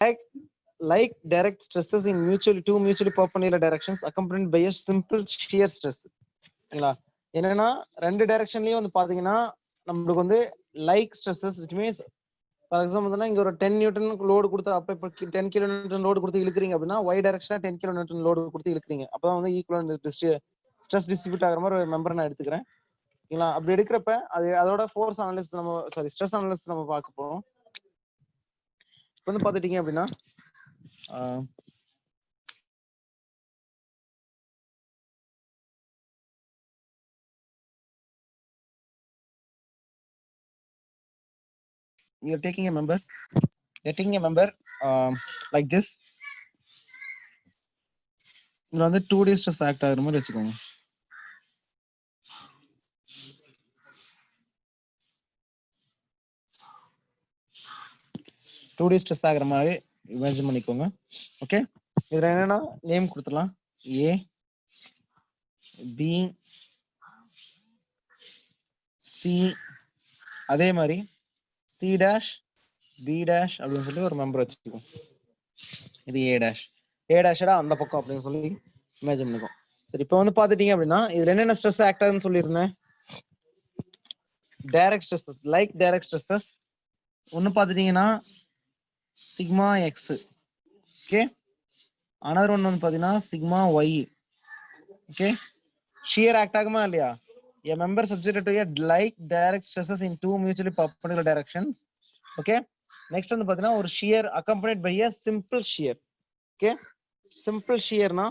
like direct stresses in two mutually perpendicular directions accompanied by a simple shear stress. ஓகேங்களா? என்னன்னா ரெண்டு டைரக்ஷன்லயும் வந்து பாத்தீங்கன்னா நம்மளுக்கு வந்து like stresses which means for example இங்க ஒரு 10 நியூட்டன் லோடு கொடுத்து அப்ப 10 கிலோ நியூட்டன் லோடு கொடுத்து இழுக்கிறீங்க அப்படின்னா y டைரக்ஷனா 10 கிலோ நியூட்டன் லோடு கொடுத்து இழுக்கிறீங்க. அப்பதான் வந்து ஈக்குவல் ஸ்ட்ரெஸ் டிஸ்ட்ரிபியூட் ஆகிற மாதிரி ஒரு மெம்பர் நான் எடுத்துக்கிறேன். ஓகேங்களா? அப்படி எடுக்கிறப்ப அதோட ஃபோர்ஸ் அனாலிசிஸ் ஸ்ட்ரெஸ் அனாலிசிஸ் நம்ம பார்க்க போறோம். இப்போ வந்து பாத்துட்டீங்க அப்படின்னா you're taking a member like this. இதுல வந்து 2D ஸ்ட்ரெஸ் ஆக்ட் ஆகுற மாதிரி வச்சுக்கோங்க. ஸ்ட்ரெஸ் ஆகுற மாதிரி இமேஜின் பண்ணிக்கோங்க. ஓகே, இதுல என்னன்னா நேம் கொடுத்துடலாம். A B C, அதே மாதிரி C டேஷ் B டேஷ் அப்படின்னு சொல்லி ஒரு மெம்பர் வச்சுக்கோங்க. இது A டேஷ் அந்த பக்கம் அப்படின்னு சொல்லி இமேஜின் பண்ணிக்கோங்க. சரி, இப்போ வந்து பாத்துட்டீங்க அப்படின்னா இதுல என்னென்ன ஸ்ட்ரெஸ் ஆக்ட் ஆகுதுன்னு சொல்லியிருந்தேன். Direct stresses, like direct stresses ஒன்னு பாத்துட்டீங்கன்னா sigma x. Okay, another one வந்து பாத்தீங்கன்னா sigma y. Okay, shear act ஆகுமா இல்லையா? A member subjected to a like direct stresses in two mutually perpendicular directions. Okay, next வந்து பாத்தீங்கன்னா ஒரு shear accompanied by a simple shear. Okay, simple shear னா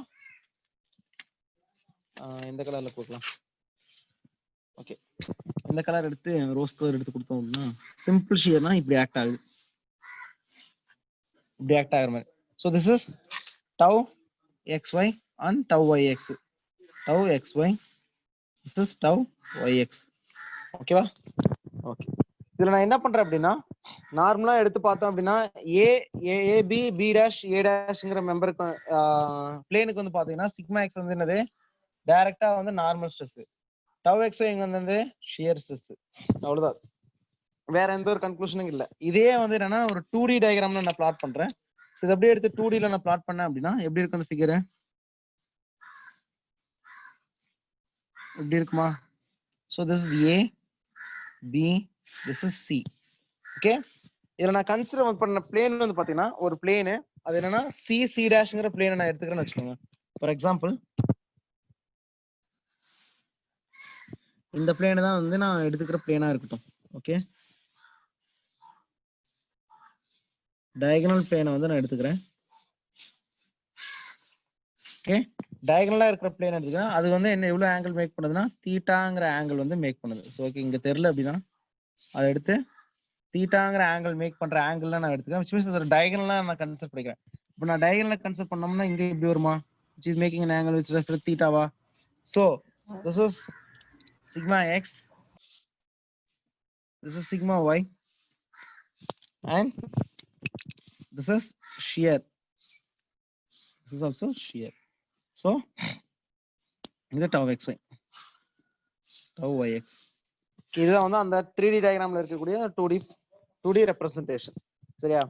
இந்த கலர்ல போடலாம். ஓகே, இந்த கலர் எடுத்து ரோஸ் கலர் எடுத்து கொடுத்தோம்னா சிம்பிள் ஷியர்னா இப்படி ஆக்ட் ஆகுது. இப்படி ஆக்ட் ஆகுற மாதிரி. So this is tau xy and tau yx. tau xy, this is tau yx. ஓகேவா? ஓகே, இதுல நான் என்ன பண்றேன் அப்படின்னா நார்மலா எடுத்து பார்த்தோம் அப்படின்னா ஏபி பி டேஷ் ஏ டேஷ்ங்கிற மெம்பருக்கு பிளேனுக்கு வந்து பாத்தீங்கன்னா சிக்மா எக்ஸ் வந்து என்னது டைரக்டா வந்து நார்மல் ஸ்ட்ரெஸ், டவ் எக்ஸ் இங்க வந்து ஷியர் ஸ்ட்ரெஸ். அவ்வளவுதான், வேற எந்த ஒரு கன்க்ளூஷனும் இல்ல. இதே வந்து என்னன்னா ஒரு 2D டயக்ராம்ல நான் பிளாட் பண்றேன். இது அப்படியே எடுத்து 2Dல நான் பிளாட் பண்ணேன் அப்படின்னா எப்படி இருக்கும் அந்த ஃபிகர்? எப்படி இருக்குமா? So this is A B, this is C. Okay, இதுல நான் கன்சிடர் பண்ண பிளேன் வந்து பாத்தீங்கன்னா ஒரு பிளேனு, அது என்னன்னா சி டேஷ்ங்கிற பிளேனை நான் எடுத்துக்கிறேன்னு வச்சுக்கோங்க. ஃபார் எக்ஸாம்பிள் இந்த பிளேனை தான் வந்து நான் எடுத்துக்கிற பிளேனா இருக்கட்டும். ஓகே, டயகனல் பிளேனை வந்து நான் எடுத்துக்கிறேன். ஓகே, டயகனலா இருக்கிற பிளேன் எடுத்துக்கிறேன். அது வந்து என்ன எவ்வளவு ஆங்கிள் மேக் பண்ணுதுன்னா தீட்டாங்கிற ஆங்கிள் வந்து மேக் பண்ணுது. ஸோ ஓகே, இங்க தெரியல அப்படின்னா அதை எடுத்து தீட்டாங்கிற ஆங்கிள் மேக் பண்ற ஆங்கிள் நான் எடுத்துக்கிறேன். which means அது டயகனலா நான் கன்சிடர் பண்ணிக்கிறேன். இப்போ நான் டயகனலா கன்சிடர் பண்ணோம்னா இங்க இப்படி வருமா? which is making an angle which refers thetaவா? so this is sigma x, this is sigma y, and this is shear. This is also shear. so இது tau xy, tau yx. இதுதான் வந்து அந்த 3D டயகிராம்ல இருக்கக்கூடிய 2D representation. சரியா?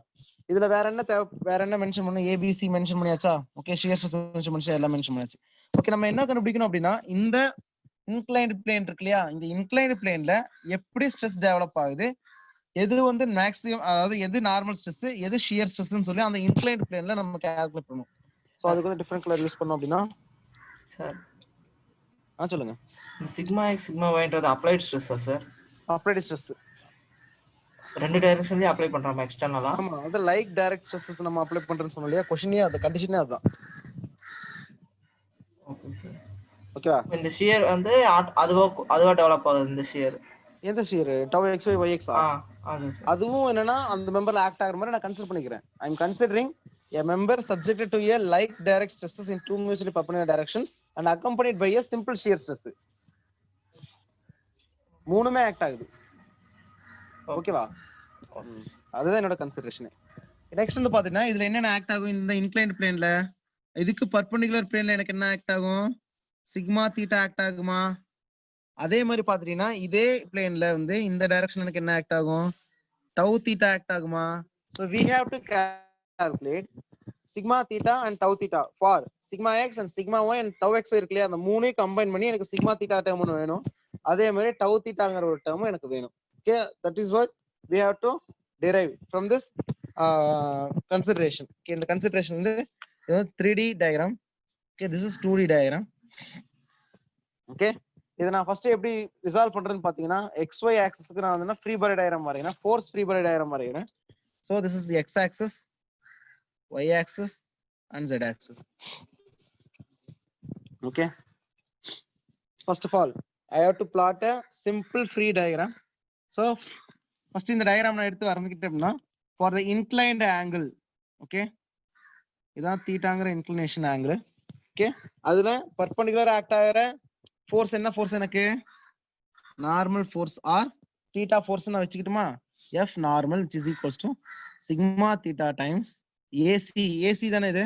இதுல வேற என்ன mention பண்ணணும்? ஏபிசி மென்ஷன் பண்ணியாச்சா? ஓகே, ஷியர் ஸ்ட்ரெஸ் மென்ஷன் பண்ணியாச்சு, எல்லாம் மென்ஷன் பண்ணியாச்சு. ஓகே, நம்ம என்ன கண்டுபிடிக்கணும் அப்படின்னா இந்த இன்க்ளைன்டு பிளேன் இருக்கு இல்லையா, இந்த இன்க்ளைன்டு பிளேன்ல எப்படி ஸ்ட்ரெஸ் டெவலப் ஆகுது, எது வந்து மேக்ஸிமம், அதாவது எது நார்மல் ஸ்ட்ரெஸ், எது ஷியர் ஸ்ட்ரெஸ்ன்னு சொல்லி அந்த இன்க்ளைன்டு பிளேன்ல நம்ம கால்குலேட் பண்ணணும். ஸோ அதுக்கு வந்து டிஃபரெண்ட் கலர் யூஸ் பண்ணோம் அப்படின்னா சார் சொல்லுங்க. சிக்மா எக்ஸ் சிக்மா ஒய்ன்றது அப்ளைட் ஸ்ட்ரெஸ்ஸா சார்? அப்ளைட் ஸ்ட்ரெஸ் ரெண்டு டைரக்ஷன்லயே அப்ளை பண்றோம் எக்ஸ்டர்னலா? ஆமா, அது லைக் டைரக்ட் ஸ்ட்ரெஸ்ஸஸ் நம்ம அப்ளை பண்றோம்னு சொன்னோம் இல்லையா, क्वेश्चनே அது, கண்டிஷனே அதுதான். ஓகேவா? இந்த ஷியர் வந்து அதுவா டெவலப் ஆகுது. இந்த ஷியர் எந்த shear? Tau x y x. அதுவும் என்னன்னா அந்த மெம்பர்ல ஆக்ட் ஆகுற மாதிரி நான் கன்சிடர் பண்ணிக்கிறேன். ஐ அம் considering a member subjected to a like direct stresses in two mutually perpendicular directions and accompanied by a simple shear stress. மூணுமே ஆக்ட் ஆகுது. ஓகேவா? அதுதான் என்னோட கன்சிடரேஷன். நெக்ஸ்ட் வந்து பாத்தீங்கன்னா இதுல என்னென்ன ஆக்ட் ஆகும் இந்த இன்க்ளைன்ட் பிளேன்ல? இதுக்கு பர்பெண்டிகுலர் பிளேன்ல எனக்கு என்ன ஆக்ட் ஆகும்? சிக்மா தீட்டா ஆக்ட் ஆகுமா? அதே மாதிரி பாத்தீங்கன்னா இதே பிளேன்ல வந்து இந்த டைரக்ஷன் எனக்கு என்ன ஆக்ட் ஆகும்? டவு தீட்டா ஆக்ட் ஆகுமா? So we have to calculate sigma theta and tau theta for sigma x and sigma y and tau x இருக்கு இல்லையா, அந்த மூணையும் கம்பைன் பண்ணி எனக்கு sigma theta term ஒன்று வேணும், அதே மாதிரி tau thetaங்கிற ஒரு term எனக்கு வேணும். Okay, that is what we have to derive from this consideration. Okay, இந்த consideration வந்து 3D diagram. Okay, this is 2D diagram. Okay, இதை நான் ஃபர்ஸ்ட் எப்படி ரிசால்வ் பண்றேன்னு பாத்தீங்கன்னா, xy ஆக்சிஸ்க்கு நான் வந்து ஃப்ரீ பாடி டயக்ராம் வரைகிறேன், ஃபோர்ஸ் ஃப்ரீ பாடி டயக்ராம் வரைகிறேன். So this is x axis, y axis and z axis. Okay, first of all I have to plot a simple free diagram. So first இந்த diagram நான் எடுத்து வரைஞ்சிக்கிட்டேன்னா, for the inclined angle, okay, இதான் தீட்டாங்கிற inclination angle. Okay, அதுல perpendicular act ஆகிற force என்ன force, எனக்கு normal fours are theta force நான் வச்சுக்கிட்டுமா, F normal which is equals to sigma theta times AC தானே இது,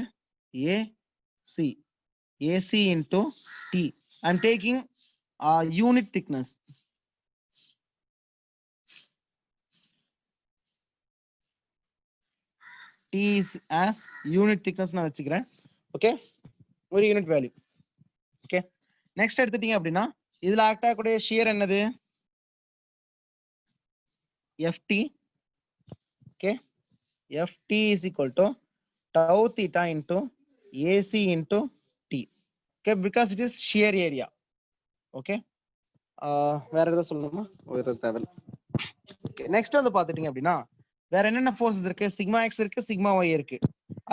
AC into T. I'm taking unit thickness. T is as unit thickness நான் வச்சுக்கிறேன். Okay, ஒரு unit value. Okay, next எடுத்துட்டீங்க அப்படின்னா இதுல act ஆகக்கூடிய ஷியர் என்னது, FT. Okay, FT is equal to tau theta into AC into T. Okay, because it is shear area. Okay, வேற எதாவது சொல்லணுமா, வேற தேவை. ஓகே, நெக்ஸ்ட் வந்து பாத்துட்டீங்க அப்படின்னா வேற என்னென்ன ஃபோர்ஸஸ் இருக்கு, சிக்மா எக்ஸ் இருக்கு, சிக்மா ஒய் இருக்கு,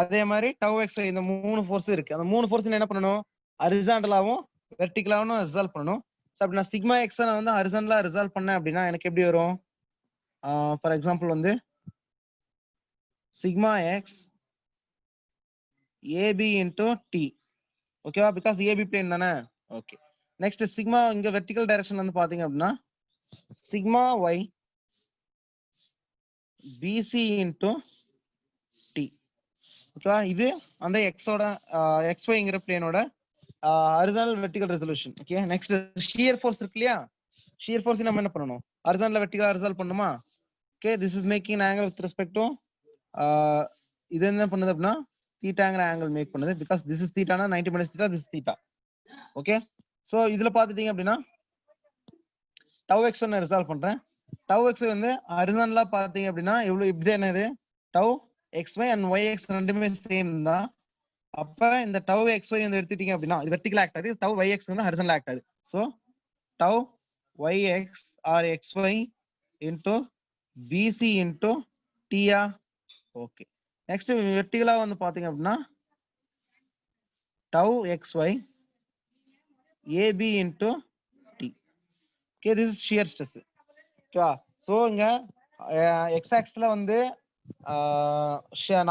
அதே மாதிரி டவு எக்ஸ், இந்த 3 ஃபோர்ஸ் இருக்கு. அந்த 3 ஃபோர்ஸ் என்ன பண்ணணும், ஹரிசாண்டலாவும் வெர்டிகலாவும் ரிசால்வ் பண்ணணும். ஸோ அப்படி நான் சிக்மா எக்ஸ் நான் வந்து ஹரிசாண்டலா ரிசால்வ் பண்ணேன் அப்படின்னா எனக்கு எப்படி வரும், ஃபார் எக்ஸாம்பிள் வந்து sigma x AB into T. ஓகேவா, பிகாஸ் AB பிளேன் தானே. ஓகே, நெக்ஸ்ட் சிக்மா இங்க வெர்டிகல் டைரக்ஷன் வந்து பாத்தீங்க அப்படின்னா sigma y BC into T. ஓகேவா, இது அந்த எக்ஸோட XYங்கிற பிளேனோட horizontal vertical resolution. Okay, next shear force இருக்கு இல்லையா, ஷியர் ஃபோர்ஸ் நம்ம என்ன பண்ணணும், ஹரிசாண்டல் வெர்டிகலா ரிசால்வ் பண்ணுமா. Okay, this is making angle with respect to இது என்ன பண்ணுது அப்படின்னா தீட்டாங்கிற ஆங்கிள் மேக் பண்ணுது, பிகாஸ் திஸ் இஸ் தீட்டானா 90 minus theta, this theta. Okay, so இதுல பாத்துட்டீங்க அப்படின்னா டவு எக்ஸ் நான் ரிசால்வ் பண்றேன். டவு எக்ஸ் வந்து ஹரிசாண்டலா பாத்தீங்க அப்படின்னா எவ்வளவு, இப்படி என்னது tau x y and y x ரெண்டுமே சேம் தான். அப்ப இந்த டவு எக்ஸ் ஒய் வந்து எடுத்துட்டீங்க அப்படின்னா இது வெர்டிகல் ஆக்ட் ஆகுது, டவு ஒய் எக்ஸ் வந்து ஹரிசாண்டல் ஆக்ட் ஆகுது. So tau y x are x y into B C into டியா. ஓகே, நெக்ஸ்ட் வெர்டிகலா வந்து பாத்தீங்க அப்படின்னா tau xy AB into T. Okay, this is shear stress. ஓகேவா, சோ இங்க x ஆக்சிஸ்ல வந்து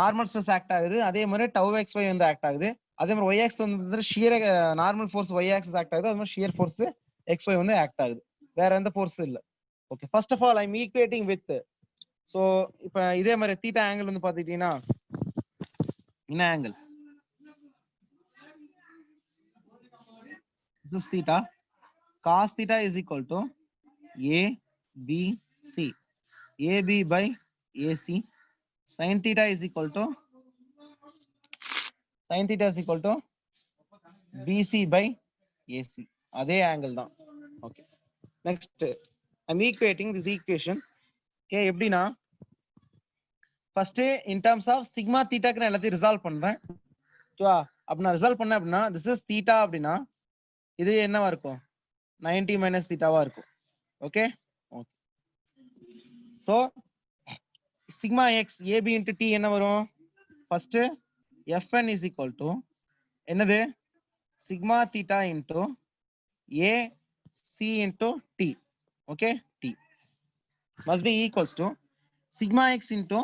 நார்மல் ஸ்ட்ரெஸ் ஆக்ட் ஆகுது, அதே மாதிரி tau xy வந்து ஆக்ட் ஆகுது, அதே மாதிரி y ஆக்சிஸ் வந்து shear normal force y axis act ஆகுது, அதே மாதிரி ஷியர் ஃபோர்ஸ் xy வந்து ஆக்ட் ஆகுது, வேற எந்த ஃபோர்ஸும் இல்ல. Okay, first of all I am equating with, so இப்போ இதே மாதிரி தீட்டா ஆங்கிள் வந்து பாத்துக்கிட்டீங்கன்னா என்ன angle, this is theta, cos theta is equal to ABC, AB by AC, sin theta is equal to BC by AC. அதே angle தான். Okay, next I am equating this equation. Okay, எப்படின்னா first in terms of sigma தீட்டாக்கு நான் எல்லாத்தையும் resolve பண்றேன். ஓகேவா, அப்ப நான் ரிசால்வ் பண்ணேன் அப்படின்னா திஸ் இஸ் தீட்டா அப்படின்னா இது என்னவா இருக்கும், 90 மைனஸ் தீட்டாவா இருக்கும். Okay, okay, so sigma x AB into T என்ன வரும், first F N is equal to என்னது sigma theta into A C into T. Okay, T must be equals to sigma x into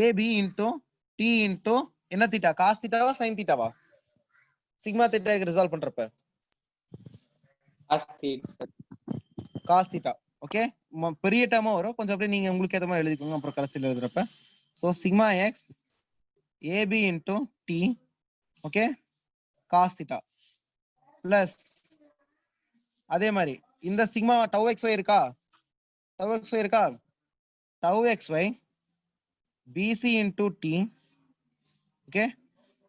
AB into T into என்ன theta, cos தீட்டாவா sine தீட்டாவா, sigma தீட்டாக்கு resolve பண்றப்ப cos theta. Okay, பெரிய டேர்மா வரும், கொஞ்சம் அப்படியே நீங்க உங்களுக்கு ஏத்த மாதிரி எழுதிக்கோங்க அப்புறம் கடைசியில் எழுதுறப்ப. So sigma x AB into T, okay, cos theta plus அதே மாதிரி இந்த சிக்மா டவு எக்ஸ் ஒய் இருக்கா, tau x y B C into T okay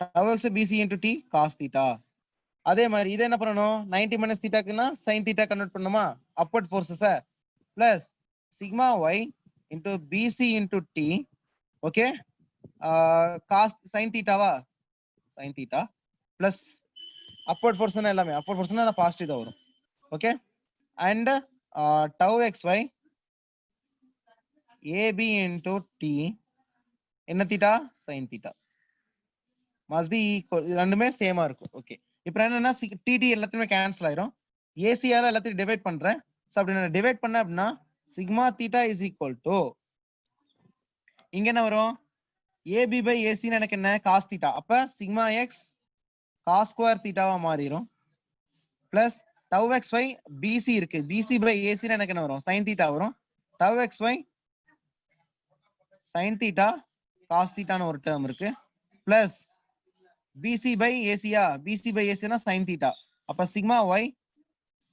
tau x bc into t cos theta. அதே மாதிரி இதை என்ன பண்ணணும் 90 minus thetaக்குன்னா sin theta கன்வெர்ட் பண்ணுமா upward forces plus sigma y into bc into t okay cos sin theta வா sin theta plus upward force எல்லாமே upward force னா positive தான் வரும் okay and tau xy ab into t என்ன theta sin theta must be equal ரெண்டுமே சேமா இருக்கும் okay இப்போ என்னன்னா tt எல்லாத்தையுமே கேன்சல் ஆயிரும் ac ஆல எல்லாத்தையும் டிவைட் பண்றேன் சோ அப்படி நான் டிவைட் பண்ண அப்படினா sigma theta is equal to இங்க என்ன வரும் ab by ac னா எனக்கு என்ன cos theta அப்ப sigma x cos square theta வா மாறிரும் plus tau xy bc இருக்கு bc by ac னா எனக்கு என்ன வரும் sin theta வரும் tau xy sin theta cos theta னு ஒரு டேர்ம் இருக்கு plus bc by ac yeah bc by ac னா sin theta அப்ப sigma y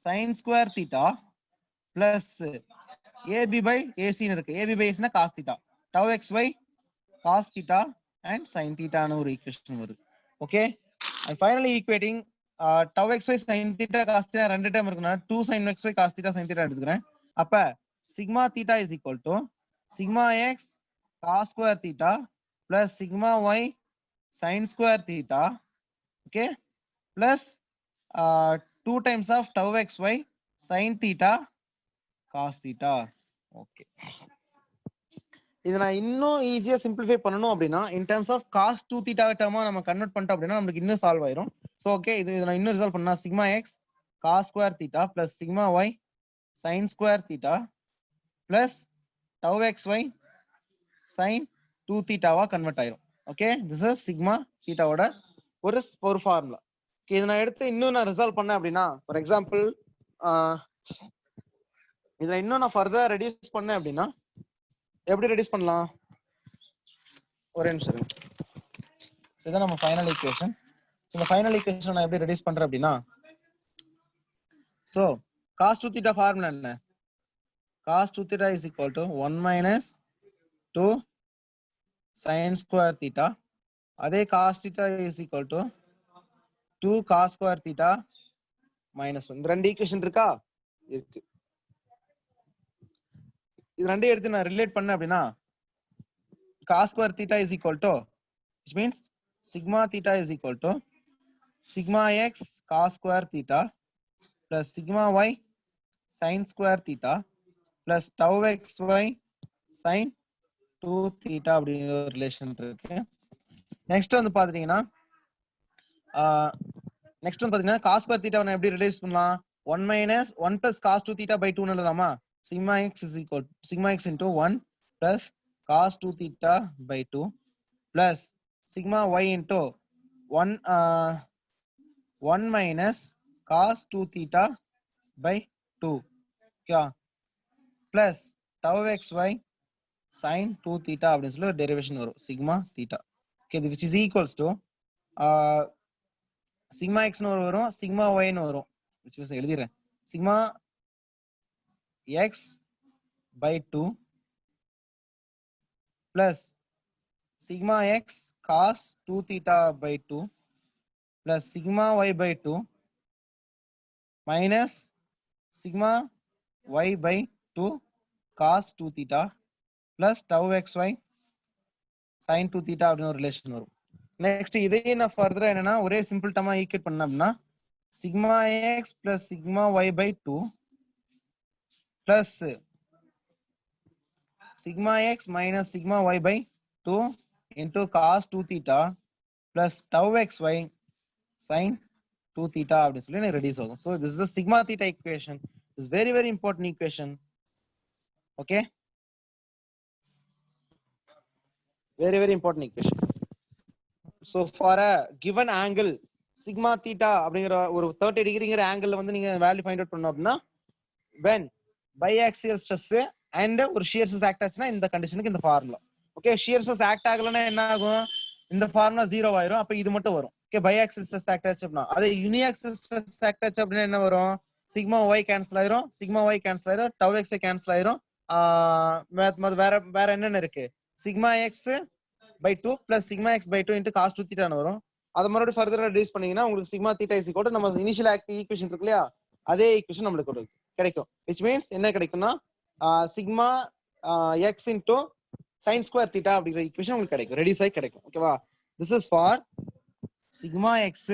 sin square theta plus ab by ac னு இருக்கு ab by ac னா cos theta tau xy cos theta and sin theta னு ஒரு equation வருது okay and finally equating tau xy sin theta cos theta ரெண்டு term இருக்குனா 2 sin xy cos theta sin theta எடுத்துக்கிறேன் அப்ப sigma theta is equal to sigma x cos square theta plus sigma y sin square theta okay plus 2 times of tau xy sin theta cos theta okay இத நான் இன்னும் ஈஸியா simplify பண்ணனும் அப்படினா in terms of cos 2 theta டேர்மா நம்ம convert பண்ணிட்டோம் அப்படினா நமக்கு இன்னும் சால்வ் ஆயிரும் சோ ஓகே இது நான் இன்னும் ரிசால்வ் பண்ணா sigma x cos square theta plus sigma y sin square theta plus tau xy sin 2 theta வா கன்வர்ட் ஆயிரும் okay this is sigma theta ஓட ஒரு ஃபார்முலா ஓகே இத நான் எடுத்து இன்னும் நான் ரிசால்வ் பண்ணேன் அப்படினா ஃபார் எக்ஸாம்பிள் இத இன்னும் நான் ஃபர்தர் ரெடியூஸ் பண்ணேன் அப்படினா எப்படி ரெடியூஸ் பண்ணலாம் ஒரே நிமிஷம் சோ இத நம்ம ஃபைனல் ஈக்குவேஷன் சோ இந்த ஃபைனல் ஈக்குவேஷன் நான் எப்படி ரெடியூஸ் பண்றேன் அப்படினா சோ cos 2 theta ஃபார்முலா என்ன cos 2 theta is equal to 1 minus 2 sin square theta அதே cos theta is equal to 2 cos square theta minus 1 இந்த ரெண்டு ஈக்குவேஷன் இருக்கா இருக்கு இது ரெண்டே எடுத்து நான் ரிலேட் பண்ணேன் அப்படினா cos square theta is equal to which means sigma theta is equal to sigma x cos square theta plus sigma y sin square theta plus tau xy sin 2 theta அப்படிங்கிற ஒரு ரிலேஷன் இருக்கு next வந்து பாத்தீங்கன்னா cos square theta நான் எப்படி relate பண்ணலாம் 1 minus 1 plus cos 2 theta by 2 னு எழுதலாமா sigma x is equal sigma x into 1 plus cos 2 theta by 2 plus sigma y into 1 minus cos 2 theta by 2 क्या plus tau xy sin 2 theta அப்படின்னு சொல்லி ஒரு derivation வரும் sigma theta okay which is equals to sigma x னு வரும் sigma y னு வரும் which is எழுதிறேன் sigma x by 2 plus sigma x cos 2 theta by 2 plus sigma y by 2 minus sigma y by 2 cos 2 theta plus tau xy sin 2 theta அப்படின ஒரு relation வரும் next இதையே நான் ஃபர்தரா என்னன்னா ஒரே சிம்பிள் டர்மா ஈக்குவேட் பண்ணோம்னா sigma x plus sigma y by 2 plus sigma x minus sigma y by 2 into cos 2 theta plus tau xy sin 2 theta அப்படின்னு சொல்லி எனக்கு ரெடியூஸ் ஆகும். So this is the sigma theta equation. This is very very important equation. Okay. Very very important equation. So for a given angle sigma theta அப்படிங்கிற ஒரு 30 டிகிரிங்கிற angle வந்து நீங்க value find out பண்ணனும் அப்படினா when biaxial stress and ஒரு shear stress act ஆச்சுனா இந்த கண்டிஷனுக்கு இந்த formula. Okay shear stress act ஆகலனா என்ன ஆகும் இந்த ஃபார்முலா 0 ஆயிரும் அப்ப இது மட்டும் வரும். ஓகே biaxial stress ஆக்ட் ஆச்சு அப்படினா அதே uniaxial stress ஆக்ட் ஆச்சு அப்படினா என்ன வரும் sigma y கேன்சல் ஆயிரும் sigma y கேன்சல் ஆயிரும் tau x கேன்சல் ஆயிரும் வேற என்னென்ன இருக்கு sigma x by 2 plus sigma x by 2 into cos 2 theta வரும். அதை மறுபடியும் ஃபர்தரா ரெடியூஸ் பண்ணீங்கன்னா உங்களுக்கு sigma theta is equal to நம்ம இனிஷியல் ஆக்டிவ் ஈக்குவேஷன் இருக்கு இல்லையா, அதே ஈக்குவேஷன் நம்மளுக்கு கிடைக்கும். விச் மீன்ஸ் என்ன கிடைக்கும்னா sigma x into sine square theta அப்படிங்கிற ஈக்குவேஷன் உங்களுக்கு கிடைக்கும், ரெடியூஸ் ஆகி கிடைக்கும். ஓகேவா? This is for sigma x,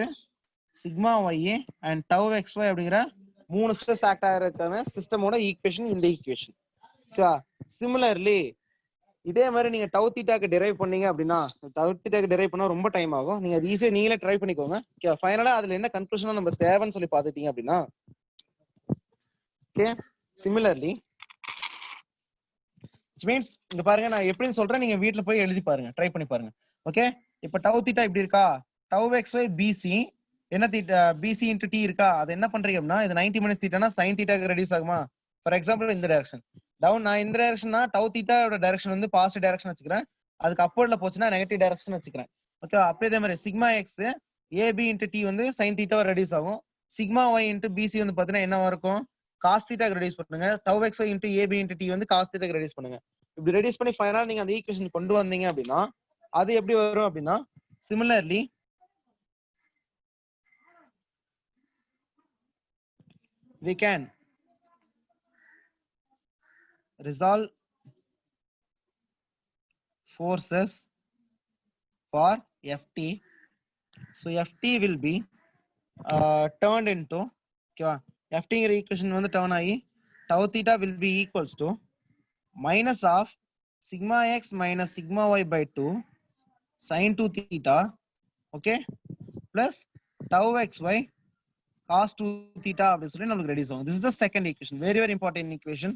sigma y and tau x y அப்படிங்கிற 3 ஸ்ட்ரெஸ் ஆக்ட் ஆகிறதுக்கான சிஸ்டமோட ஈக்குவேஷன் இந்த ஈக்குவேஷன். ஓகேவா? சிமிலர்லி இதே மாதிரி நீங்க டவ் தீட்டாக்கு டெரைவ் பண்ணீங்க அப்படின்னா, டவ் தீட்டாக்கு டெரைவ் பண்ணா ரொம்ப டைம் ஆகும். நீங்க அது ஈஸியா நீங்களே ட்ரை பண்ணிக்கோங்க. ஓகே, ஃபைனலா அதுல என்ன கன்க்ளூஷனா நம்ம தேவைன்னு சொல்லி பாத்துட்டீங்க அப்படின்னா, ஓகே சிமிலர்லி மீன்ஸ் இங்க பாருங்க, நான் எப்படின்னு சொல்றேன், நீங்க வீட்ல போய் எழுதி பாருங்க, ட்ரை பண்ணி பாருங்க. ஓகே, இப்ப டவ் தீட்டா இப்படி இருக்கா, டவ் எக்ஸ் ஒய் பிசி என்ன தீட்டா பிசி இன்டு டி இருக்கா, அது என்ன பண்றீங்க அப்படின்னா, இது 90 மைனஸ் தீட்டானா சைன் தீட்டாக்கு ரெடியூஸ் ஆகுமா. ஃபார் எக்ஸாம்பிள் இந்த டைரக்ஷன் டவுன், நான் இந்த டைரக்ஷன்னா டவ் தீட்டாவோட டைரக்ஷன் வந்து பாசிட்டிவ் டைரக்ஷன் வச்சுக்கிறேன், அதுக்கு அப்வர்ட்ல போச்சுன்னா நெகட்டிவ் டைரக்ஷன் வச்சுக்கிறேன். ஓகே, அப்படியே இதே மாதிரி sigma x AB into D வந்து சைன் தீட்டாவை ரெடியூஸ் ஆகும். சிக்மா ஒய் இன்டு பிசி வந்து பாத்தீங்கன்னா என்ன இருக்கும், காஸ் தீட்டாக்கு ரெடியூஸ் பண்ணுங்க. Tau x y into AB into D வந்து காஸ் தீட்டாக்கு ரெடியூஸ் பண்ணுங்க. இப்படி ரெடியூஸ் பண்ணி ஃபைனலா நீங்க அந்த ஈக்குவேஷன் கொண்டு வந்தீங்க அப்படின்னா அது எப்படி வரும் அப்படின்னா, similarly we can resolve forces for ft. So ft will be turned into, okay, ft equation வந்து turn ஆகி tau theta will be equals to minus of sigma x minus sigma y by 2 sin 2 theta, okay, plus tau xy cos 2 theta அப்படின்னு சொல்லி நமக்கு reduce ஆகும். This is the second equation, very very important equation.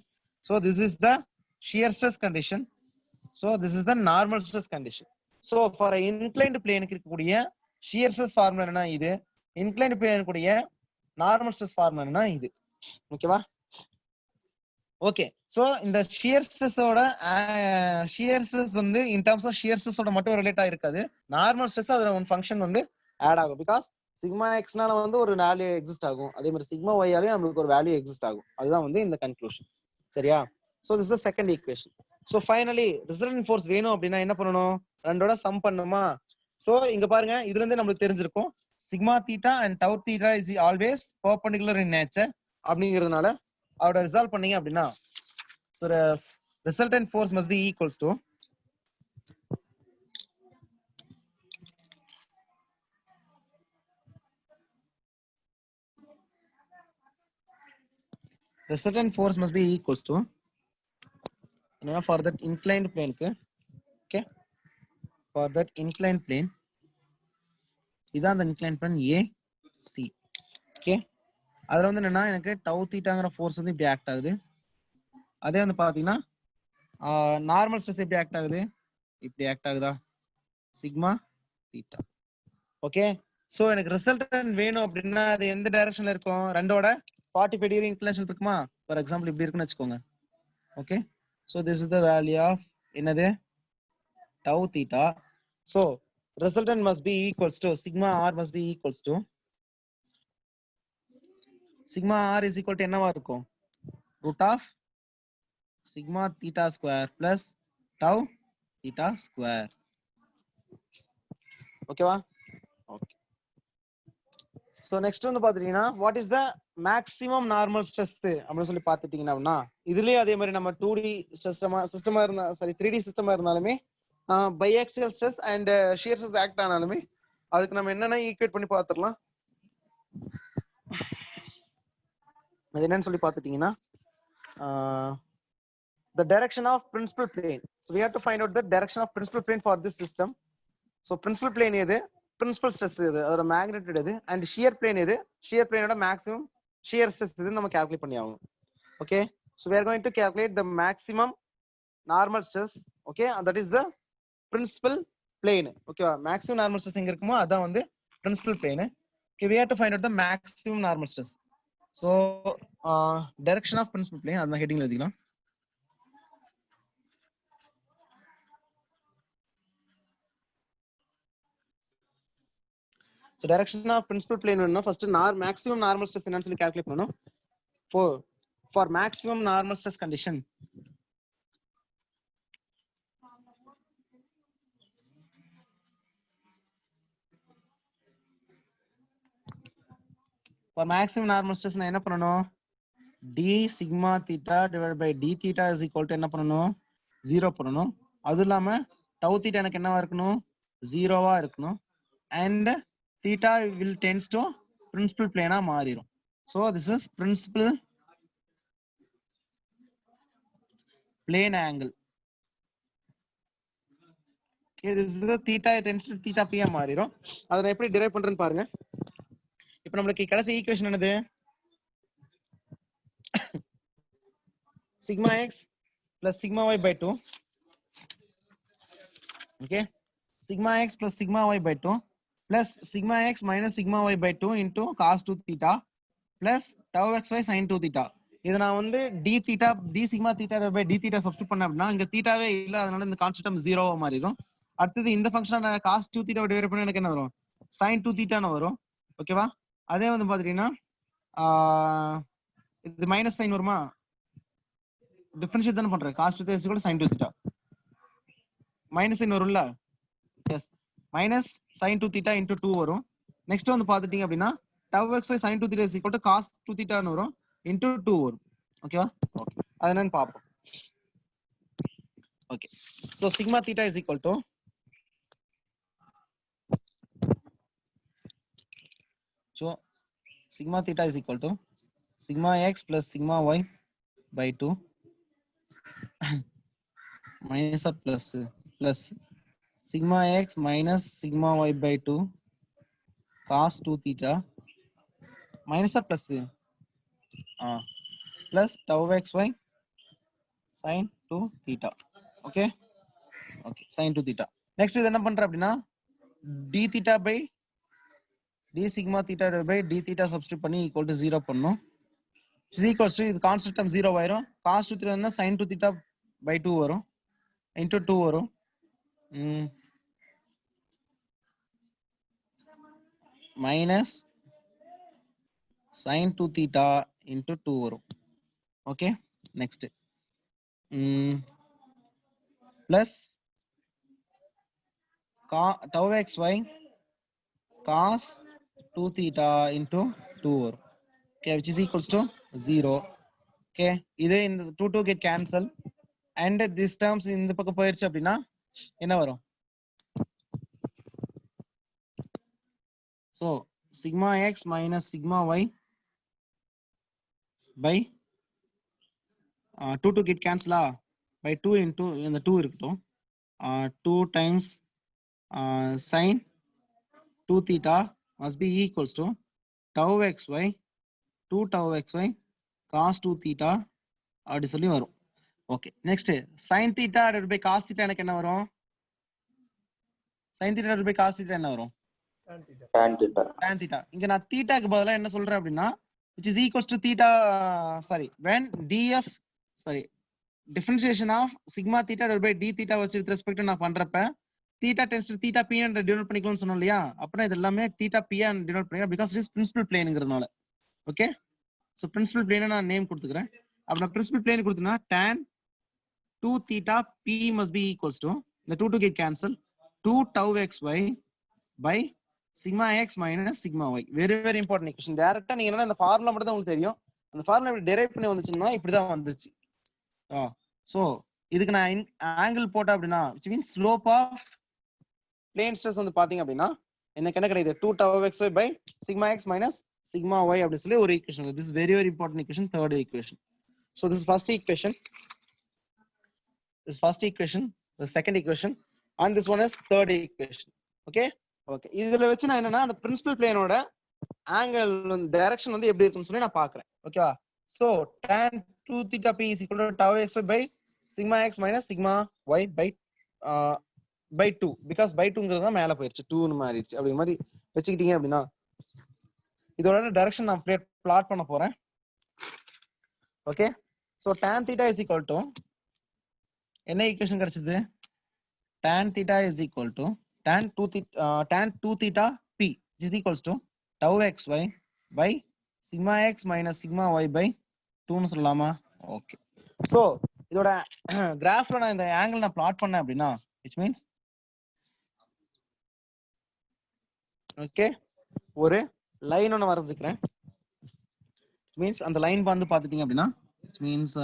So this is the shear stress condition. So this is the normal stress condition. So for an inclined plane இருக்கக்கூடிய shear stress formula என்ன இது, inclined plane கூடிய normal stress formula என்ன இது. ஓகேவா? Okay, so இந்த shear stress ஓட shear stress வந்து in terms of shear stress ஓட மட்டும் ரிலேட் ஆயிருக்காது, நார்மல் ஸ்ட்ரெஸ் அதோட ஒரு ஃபங்க்ஷன் வந்து ஆட் ஆகும். பிகாஸ் சிக்மா எக்ஸ்னால வந்து ஒரு வேல்யூ எக்ஸிஸ்ட் ஆகும், அதே மாதிரி சிக்மா ஒய்யாலையும் நம்மளுக்கு ஒரு வேல்யூ எக்ஸிஸ்ட் ஆகும். அதுதான் வந்து இந்த கன்க்ளூஷன். சரியா? So this is second equation. So finally resultant force வேணும் அப்படின்னா என்ன பண்ணணும், ரெண்டோட சம் பண்ணுமா. சோ இங்க பாருங்க, இதுல இருந்து நம்மளுக்கு தெரிஞ்சிருக்கும் sigma theta and tau theta is always perpendicular in nature அப்படிங்கிறதுனால அவட ரிசால்வ் பண்ணீங்க அப்படின்னா, so the resultant force must be equals to for that inclined plane க்கு, okay, for that inclined plane இதான் அந்த inclined plane AC. okay, அதுல வந்து என்னன்னா எனக்கு டவு தீட்டாங்கிற ஃபோர்ஸ் வந்து இப்படி ஆக்ட் ஆகுது. அதே வந்து பாத்தீங்கன்னா நார்மல் ஸ்ட்ரெஸ் எப்படி ஆக்ட் ஆகுது, இப்படி ஆக்ட் ஆகுதா, சிக்மா தீட்டா. ஓகே, சோ எனக்கு ரிசல்டன்ட் வேணும் அப்படின்னா அது எந்த டைரக்ஷன்ல இருக்கும், ரெண்டோட 45 டிகிரி இன்க்ளினேஷன் இருக்குமா. ஃபார் எக்ஸாம்பிள் இப்படி இருக்குன்னு வச்சுக்கோங்க. Okay, so this is the value of என்னது tau theta. So resultant must be equals to sigma R must be equals to sigma R is equal to என்னவா இருக்கும், root of sigma theta square plus tau theta square. ஓகேவா? Okay, so next வந்து பாத்தீங்கன்னா what is the maximum normal stress அப்படி சொல்லி பாத்துட்டீங்கன்னா, இதுலயே அதே மாதிரி நம்ம 2D சிஸ்டமா இருந்தா சாரி 3D சிஸ்டமா இருந்தாலுமே biaxial stress and shear stress act ஆனாலுமே அதுக்கு நம்ம என்னென்ன ஈக்குவேட் பண்ணி பாத்துடலாம். அது என்னன்னு சொல்லி பாத்துட்டீங்கன்னா, the direction of principal plane. So we have to find out the direction of principal plane for this system. So principal plane எது, principal stress எது, அதோட magnitude எது, and shear plane எது, shear plane ஓட maximum shear stress எது நம்ம calculate பண்ணி ஆகணும். Okay, so we are going to calculate the maximum normal stress. Okay, and that is the principal plane. Okay, maximum normal stress எங்க இருக்குமோ அதான் வந்து principal plane. Okay, we have to find out the maximum normal stress. So direction of principal plane அத ஹெட்டிங்ல எழுதிக்கலாம். So direction of principal plane வேணும்னா first maximum normal stress என்னன்னு சொல்லி calculate பண்ணனும். For maximum normal stress condition, for maximum normal stress நான் என்ன பண்ணணும் d sigma theta divided by d theta is equal to என்ன பண்ணணும் 0 பண்ணணும் அது இல்லாம tau theta எனக்கு என்னவா இருக்கணும் 0வா இருக்கணும் and theta will tends to principal plane ஆ மாறிடும் so this is principal plane angle okay this is the theta tends to theta p ஆ மாறிடும் அதை நான் எப்படி டிரைவ் பண்றேன்னு பாருங்க இப்போ நமக்கு கடைசி ஈக்குவேஷன் என்னது sigma x plus sigma y by 2 okay sigma x plus sigma y by 2 plus sigma x minus sigma y by 2 into cos 2 theta plus tau xy sin 2 theta இத நான் வந்து d theta d sigma theta by d theta substitute பண்ண அப்படினா இங்க தீட்டாவே இல்ல அதனால இந்த constant term 0 ஆ மாறிடும் அடுத்து இந்த ஃபங்க்ஷனை நான் cos 2 theta டிவைட் பண்ணா எனக்கு என்ன வரும் sin 2 theta ன்னு வரும் ஓகேவா அதே வந்து பாத்தீங்கன்னா இது மைனஸ் சைன் வருமா டிஃபரன்ஷியேட் தான பண்றேன் cos 2 theta sin 2 theta minus sine வரும்ல yes minus sin 2 theta into 2 வரும் நெக்ஸ்ட் வந்து பாத்துட்டீங்க அப்படினா tau xy sin 2 theta is equal to cos 2 theta ன்னு வரும் into 2 வரும் ஓகேவா ஓகே அது என்னன்னு பாப்போம் okay so sigma theta is equal to so sigma theta is equal to sigma x plus sigma y by 2 minus or plus sigma x minus sigma y by 2 cos 2 theta minus or plus plus tau xy sin 2 theta okay okay sin 2 theta next இது என்ன பண்ற அப்படினா d theta by d sigma theta by d theta substitute பண்ணி equal to 0 பண்ணனும் is equals to இது constant term 0 ஆயிரும் cos 2 theta னா sin 2 theta by 2 வரும் into 2 வரும் minus sin 2 theta into 2 வரும் okay next plus tau xy cos 2 theta into 2 வரும் okay which is equals to 0 okay இதே இந்த 2 get cancel and this terms இந்த பக்கம் போயிருச்சு அப்படினா என்ன வரும் so sigma x minus sigma y by 2 get cancel by 2 into இந்த 2 இருக்கட்டும் 2 times sin 2 theta must be equals to tau xy 2 tau xy cos 2 theta அப்படி சொல்லி வரும் okay next sin theta divided by cos theta எனக்கு என்ன வரும் sin theta divided by cos theta என்ன வரும் tan theta இங்க நான் தீட்டாக்கு பதிலா என்ன சொல்றேன் அப்படினா which is equals to theta when df differentiation of sigma theta divided by d theta with respect to நான் பண்றப்ப theta tends to theta p and denote பண்ணிக்கலாம்னு சொன்னோம் இல்லையா அப்பனா இது எல்லாமே theta p and denote பண்ணிக்கலாம் because it is principal planeங்கிறதுனால ஓகே so principal plane நான் நேம் கொடுத்துக்கிறேன் அப்ப principal plane கொடுத்தனா tan 2 theta p must be equals to the 2 get cancel 2 tau xy by sigma x minus sigma y very very important equation டைரக்ட்டா நீங்க என்ன இந்த ஃபார்முலா மட்டும் தான் உங்களுக்கு தெரியும் அந்த ஃபார்முலா இப்படி டெரைவ் பண்ணி வந்துச்சுன்னா இப்படி தான் வந்துச்சு so இதுக்கு நான் ஆங்கிள் போட்ட அப்படினா which means slope of plane stress வந்து பாத்தீங்க அப்படினா எனக்கு என்ன கிடைக்குது 2 tau xy by sigma x minus sigma y அப்படி சொல்லி ஒரு equation this is very very important equation third equation so this is first equation the second equation and this one is third equation okay இதுல வச்சு நான் என்னன்னா அந்த principal பிளேனோட angle direction வந்து எப்படி இருக்குன்னு சொல்லி நான் பார்க்கறேன் ஓகேவா so tan 2 theta p is equal to tau xy by sigma x minus sigma y by 2 because by 2ங்கிறது தான் மேல போயிருச்சு 2 ன்னு மாறிடுச்சு அப்படி மாதிரி வெச்சிட்டீங்க அப்படினா இதோட டைரக்ஷன் நான் பிளாட் பண்ண போறேன் okay so tan theta is equal to என்ன ஈக்குவேஷன் கிடைச்சது tan theta is equal to tan 2 theta p is equals to tau xy by sigma x minus sigma y by 2 ன்னு சொல்லலாமா ஓகே சோ இதோட கிராஃப்ல நான் இந்த angle நான் plot பண்ணேன் அப்படினா which means ஓகே ஒரு லைன் ஒன்னு வரைஞ்சுக்கிறேன் மீன்ஸ் அந்த லைன் வந்து பார்த்துட்டீங்க அப்படின்னா மீன்ஸ்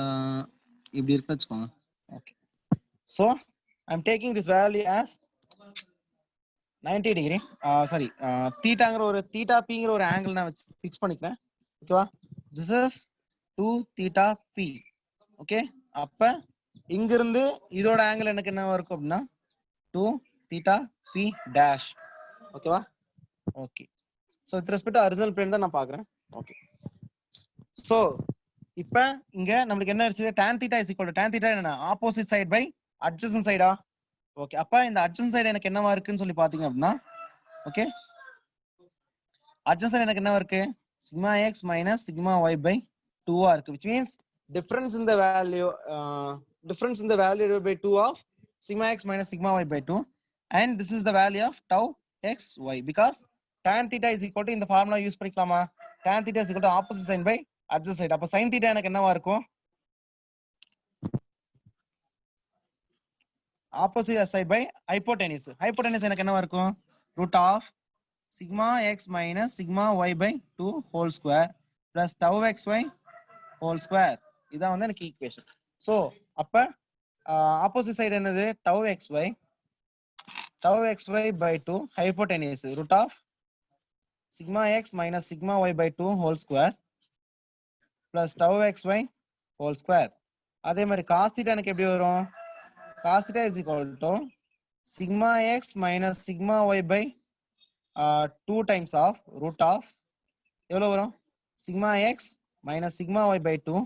இப்படி இருக்கு வச்சுக்கோங்க. Okay, so I'm taking this value as 90 degree. Sorry, தீட்டாங்கிற ஒரு தீட்டா பிங்கிற ஒரு ஆங்கிள் நான் வச்சு ஃபிக்ஸ் பண்ணிக்கிறேன். ஓகேவா? This is 2 theta P. Okay, அப்ப இங்கிருந்து இதோட ஆங்கிள் எனக்கு என்ன இருக்கும் அப்படின்னா 2 தீட்டா பி டேஷ். ஓகேவா? Okay, so with respect to horizontal plane தான் நான் பார்க்குறேன். ஓகே, ஸோ இப்போ இங்க நம்மளுக்கு என்ன ஆச்சு? tan theta is equal to tan theta என்ன? ஆப்போசிட் சைடு பை அட்ஜசன்ட் சைடா? ஓகே, அப்ப இந்த அட்ஜசன்ட் சைடு எனக்கு என்னவா இருக்குன்னு சொல்லி பாத்தீங்க அப்படின்னா, ஓகே, அட்ஜசன்ட் எனக்கு என்னவா இருக்கு? Sigma x minus sigma y by 2 இருக்கு, which means difference in the value by 2 of sigma x minus sigma y by 2, and this is the value of tau x y, because tan theta is equal to இந்த formula use பண்ணிக்கலாமா? tan theta is equal to opposite side by adjacent side. அப்ப sin theta எனக்கு என்னவா இருக்கும்? opposite side by hypotenuse. hypotenuse எனக்கு என்னவா இருக்கும்? root of sigma x minus sigma y by 2 whole square plus tau xy whole square. இதான் வந்து எனக்கு ஈக்குவேஷன். ஸோ அப்ப ஆப்போசிட் சைடு என்னது? tau xy by 2 hypotenuse root of sigma x minus sigma y by 2 whole square plus tau xy whole square. அதே மாதிரி cos theta எனக்கு எப்படி வரும்? cos theta is equal to sigma x minus sigma y by 2 times of root of எவ்வளவு வரும்? sigma x minus sigma y by 2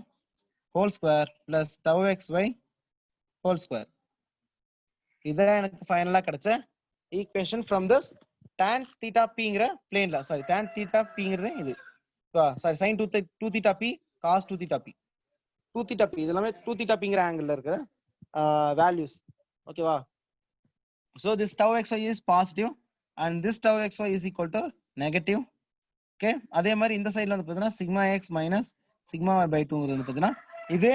whole square plus tau xy whole square. இதான் எனக்கு ஃபைனலா கிடைச்ச equation from this tan theta pங்கிற பிளேன்ல. Sorry, tan theta pங்கிறது இது. Sorry, sin 2 theta p cos 2 theta p 2 theta p இது எல்லாமே 2 theta pங்கிற ஆங்கிள்ல இருக்கிற values. ஓகேவா? so this tau xy is positive and this tau xy is equal to negative. Okay, அதே மாதிரி இந்த சைடுல வந்து பார்த்தீங்கன்னா sigma x minus sigma y by 2 வந்து பார்த்தீங்கன்னா இது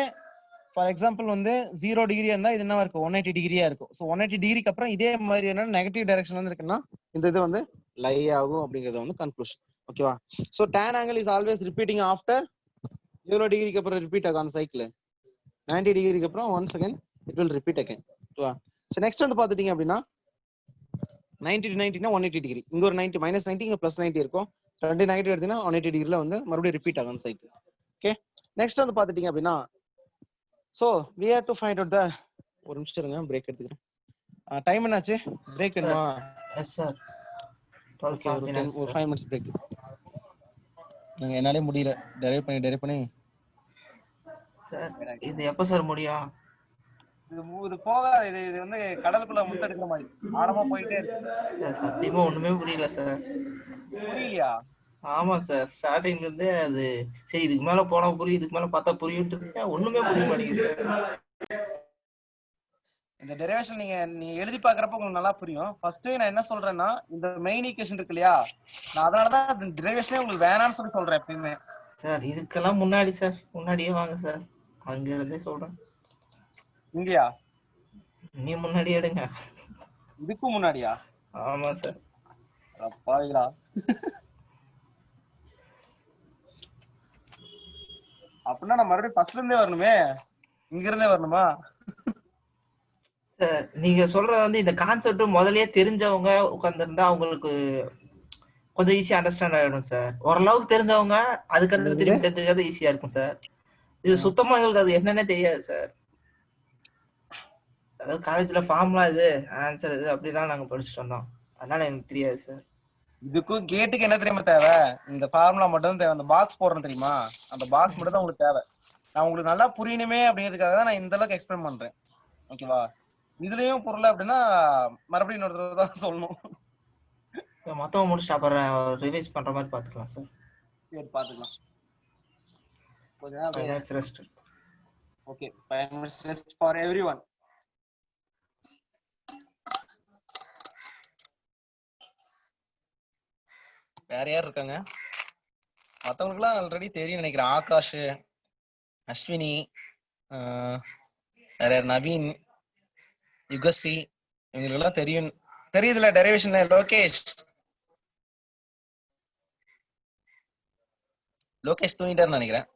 ஃபார் எக்ஸாம்பிள் வந்து 0 டிகிரியா இருந்தா இது என்ன இருக்கும்? 180 டிகிரியா இருக்கும். ஸோ 180 டிகிரிக்கு அப்புறம் இதே மாதிரி என்ன நெகட்டிவ் டைரக்ஷன் வந்து இருக்குன்னா இந்த இது வந்து லை ஆகும் அப்படிங்கிறது வந்து கன்க்ளூஷன். ஓகேவா? So tan angle is always repeating after எவ்வளோ டிகிரிக்கு அப்புறம் ரிப்பீட் ஆகும் அந்த சைக்கிள்? 90 டிகிரிக்கு அப்புறம் once again it will repeat again. ஓகேவா? ஸோ நெக்ஸ்ட் வந்து பார்த்துட்டீங்க அப்படின்னா 90 to 90னா 180 டிகிரி. இங்க ஒரு 90 மைனஸ் 90 இங்க பிளஸ் 90 இருக்கும். ரெண்டு நெகட்டிவ் எடுத்தீங்கன்னா 180 டிகிரில வந்து மறுபடியும் ரிப்பீட் ஆகும் அந்த சைக்கிள். ஓகே, நெக்ஸ்ட் வந்து பார்த்துட்டீங்க அப்படின்னா so we have to find out the ஒரு நிமிஷம் இருங்க, பிரேக் எடுத்துக்கிறேன். டைம் என்னாச்சு? பிரேக் வேணுமா? எஸ் சார், ஓகே, ஒரு 5 minutes பிரேக். என்னாலே முடியல, டெரைவ் பண்ணி சார். இது எப்போ சார் முடியும்? இது போகாது. இது வந்து கடலுக்குள்ள முத்தெடுக்கிற மாதிரி ஆழமா போயிட்டே இருக்கு. சார் சத்தியமா ஒண்ணுமே புரியல சார். புரியலையா? ஆமா சார், ஸ்டார்டிங்ல இருந்தே அது சரி இதுக்கு மேல போனா புரியும், இதுக்கு மேல பார்த்தா புரியும், ஒண்ணுமே புரிய மாட்டேங்குது சார். இந்த டெரிவேஷன் நீ எழுதி பாக்குறப்ப உங்களுக்கு நல்லா புரியும். ஃபர்ஸ்ட் நான் என்ன சொல்றேன்னா இந்த மெயின் ஈக்குவேஷன் இருக்கு இல்லையா, நான் அதனாலதான் அந்த டெரிவேஷனே உங்களுக்கு வேணாம்னு சொல்லி சொல்றேன் எப்பயுமே. சார் இதுக்கெல்லாம் முன்னாடி சார், முன்னாடியே வாங்க சார், அங்க இருந்தே சொல்றேன். இங்கயா? நீ முன்னாடி எடுங்க. இதுக்கும் முன்னாடியா? ஆமா சார். அப்பாவிகளா, அப்படின்னா நான் மறுபடியும் ஃபர்ஸ்ட்ல இருந்தே வரணுமே, இங்க இருந்தே வரணுமா? சார் நீங்க சொல்றது வந்து இந்த கான்செப்ட் முதல்லயே தெரிஞ்சவங்க உட்கார்ந்துருந்தா அவங்களுக்கு கொஞ்சம் ஈஸியா அண்டர்ஸ்டாண்ட் ஆயிடும் சார். ஓரளவுக்கு தெரிஞ்சவங்க அதுக்கடுத்து திரும்பி தெரிஞ்சுக்கிறது ஈஸியா இருக்கும் சார். இது சுத்தமா எங்களுக்கு அது என்னன்னே தெரியாது சார். அதாவது காலேஜ்ல ஃபார்முலா இது ஆன்சர் இது அப்படிதான் நாங்க படிச்சுட்டு வந்தோம், அதனால எனக்கு தெரியாது சார். இதுக்கும் கேட்டுக்கு என்ன தெரியுமா தேவை? இந்த ஃபார்முலா மட்டும் தேவை. அந்த பாக்ஸ் போடுறேன் தெரியுமா, அந்த பாக்ஸ் மட்டும் தான் உங்களுக்கு தேவை. நான் உங்களுக்கு நல்லா புரியணுமே அப்படிங்கிறதுக்காக தான் நான் இந்த அளவுக்கு எக்ஸ்பிளைன் பண்றேன். ஓகேவா? இதுலயும் புரியல அப்படின்னா மறுபடியும் இன்னொரு தடவை தான் சொல்லணும். மொத்தம் முடிச்சுட்டு அப்புறம் ரிவைஸ் பண்ற மாதிரி பாத்துக்கலாம் சார். சரி, பாத்துக்கலாம். கொஞ்ச நேரம் rest. Okay, 5 minutes rest for everyone. வேற யார் இருக்காங்க? மற்றவங்களுக்குலாம் ஆல்ரெடி தெரியும் நினைக்கிறேன். ஆகாஷ், அஸ்வினி, வேற யார், நவீன், யுகஸ்ரீ, இவங்களுக்கெல்லாம் தெரியுதுல டெரிவேஷன்ல. லோகேஷ், லோகேஷ் தூங்கிட்டாருன்னு நினைக்கிறேன்.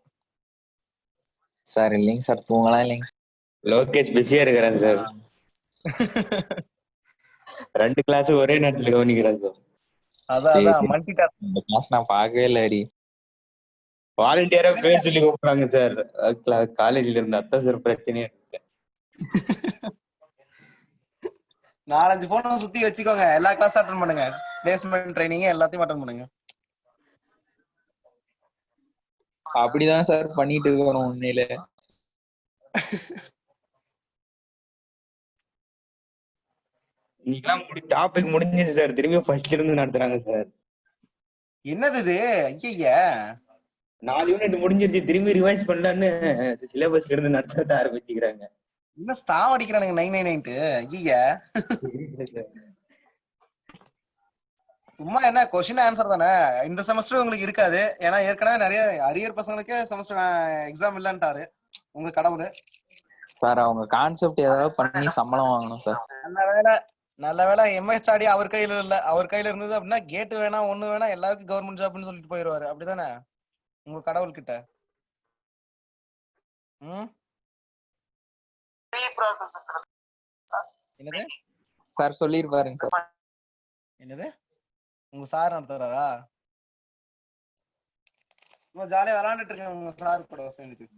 சார் இல்லைங்க சார், தூங்கலாம் இல்லைங்க. லோகேஷ் பிஸியா இருக்கிறான் சார். 2 கிளாஸ் ஒரே நேரத்துல கவனிக்கிறான் சார். அதான் மல்டி டாஸ்க். இந்த கிளாஸ் நான் பார்க்கவே இல்லை அடி. வாலண்டியரா பேர் சொல்லி கூப்பிடுறாங்க சார் காலேஜ்ல இருந்து. அதான் சார் பிரச்சனையே. 4-5 போன சுத்தி வச்சுக்கோங்க. எல்லா கிளாஸ் அட்டன் பண்ணுங்க. பிளேஸ்மெண்ட் ட்ரைனிங் எல்லாத்தையும் அட்டன் பண்ணுங்க. அப்படிதான் சார் பண்ணிட்டு இருக்கணும் உண்மையில. இன்னைக்கெல்லாம் டாபிக் முடிஞ்சிச்சு சார். திரும்பி ஃபர்ஸ்ட்ல இருந்து நடத்துறாங்க சார். என்னது இது? ஐயா 4 யூனிட் முடிஞ்சிருச்சு. திரும்பி ரிவைஸ் பண்ணலான்னு சிலபஸ்ல இருந்து நடத்த ஆரம்பிச்சுக்கிறாங்க. என்ன ஸ்டாவ் அடிக்கிறானுங்க 999 ஐயா. சும்மா என்ன கொஸ்டின் ஆன்சர் தானே. இந்த செமஸ்டர் உங்களுக்கு இருக்காது. ஏன்னா ஏற்கனவே நிறைய அரியர் பசங்களுக்கு செமஸ்டர் எக்ஸாம் இல்லன்ட்டாரு உங்க கடவுள். சார் அவங்க கான்செப்ட் ஏதாவது பண்ணி சம்பளம் வாங்கணும் சார். நல்ல வேலை எம்எஸ்ஆடி அவர் கையில இல்ல. அவர் கையில இருந்தது அப்படின்னா கேட் வேணா ஒண்ணு வேணா எல்லாருக்கும் கவர்மெண்ட் ஜாப்னு சொல்லிட்டு போயிருவாரு. அப்படிதானே உங்க கடவுள் கிட்ட. என்னது சார் சொல்லிருப்பாருங்க சார். என்னது உங்க சார் நடத்துறாரா? ஜாலியா விளையாண்டுட்டு இருக்கேன் உங்க சார் கூட சேர்ந்துட்டு.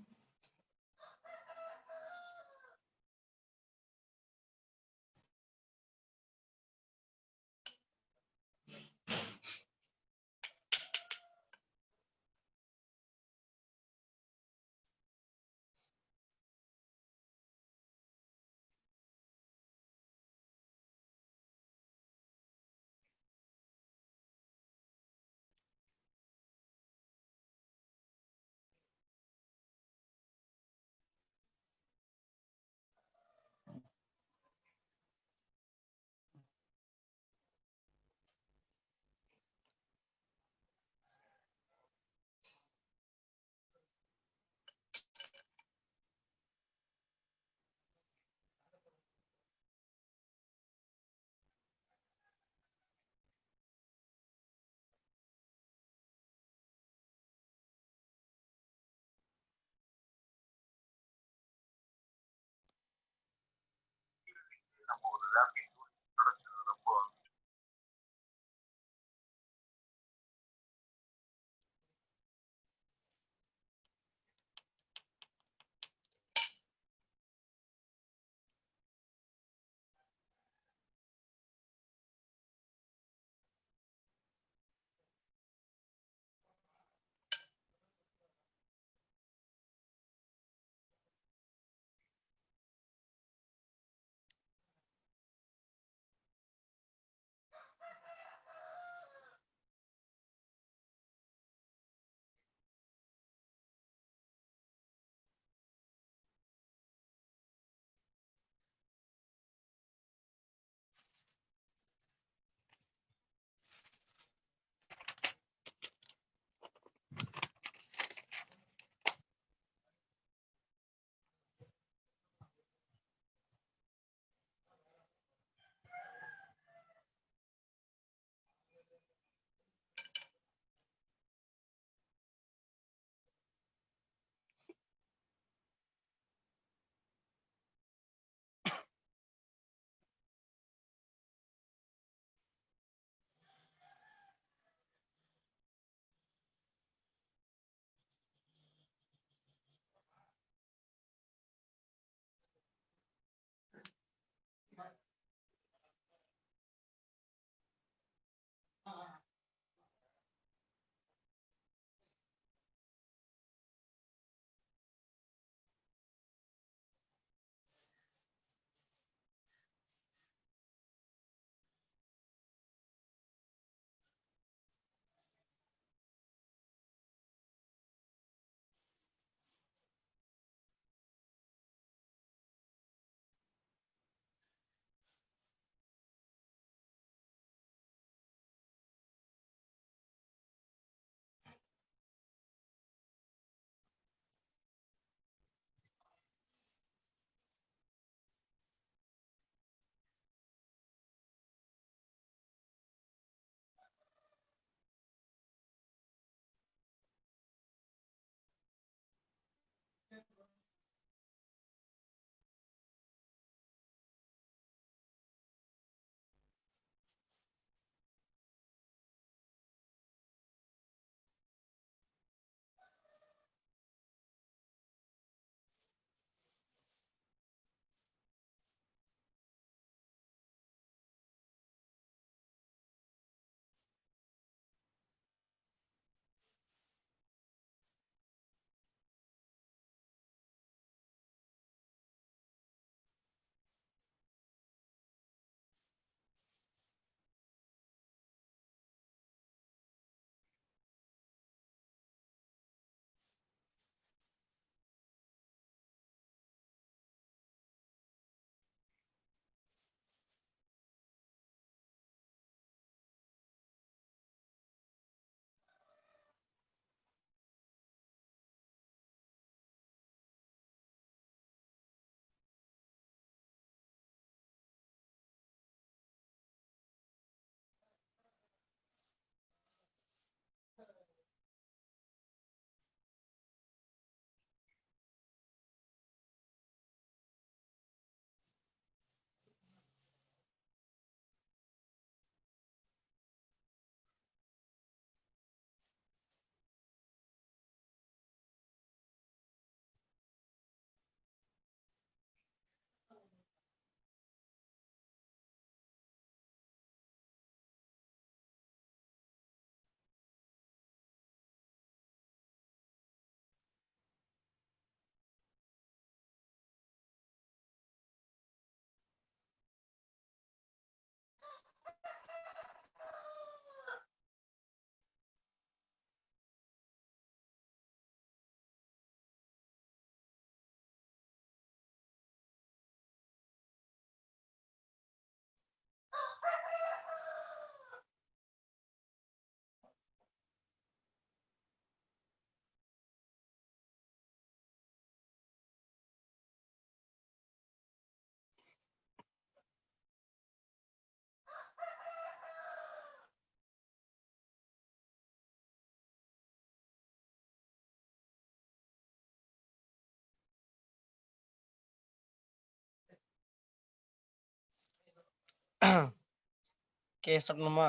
ஓகே ஸ்டார்ட் பண்ணுமா?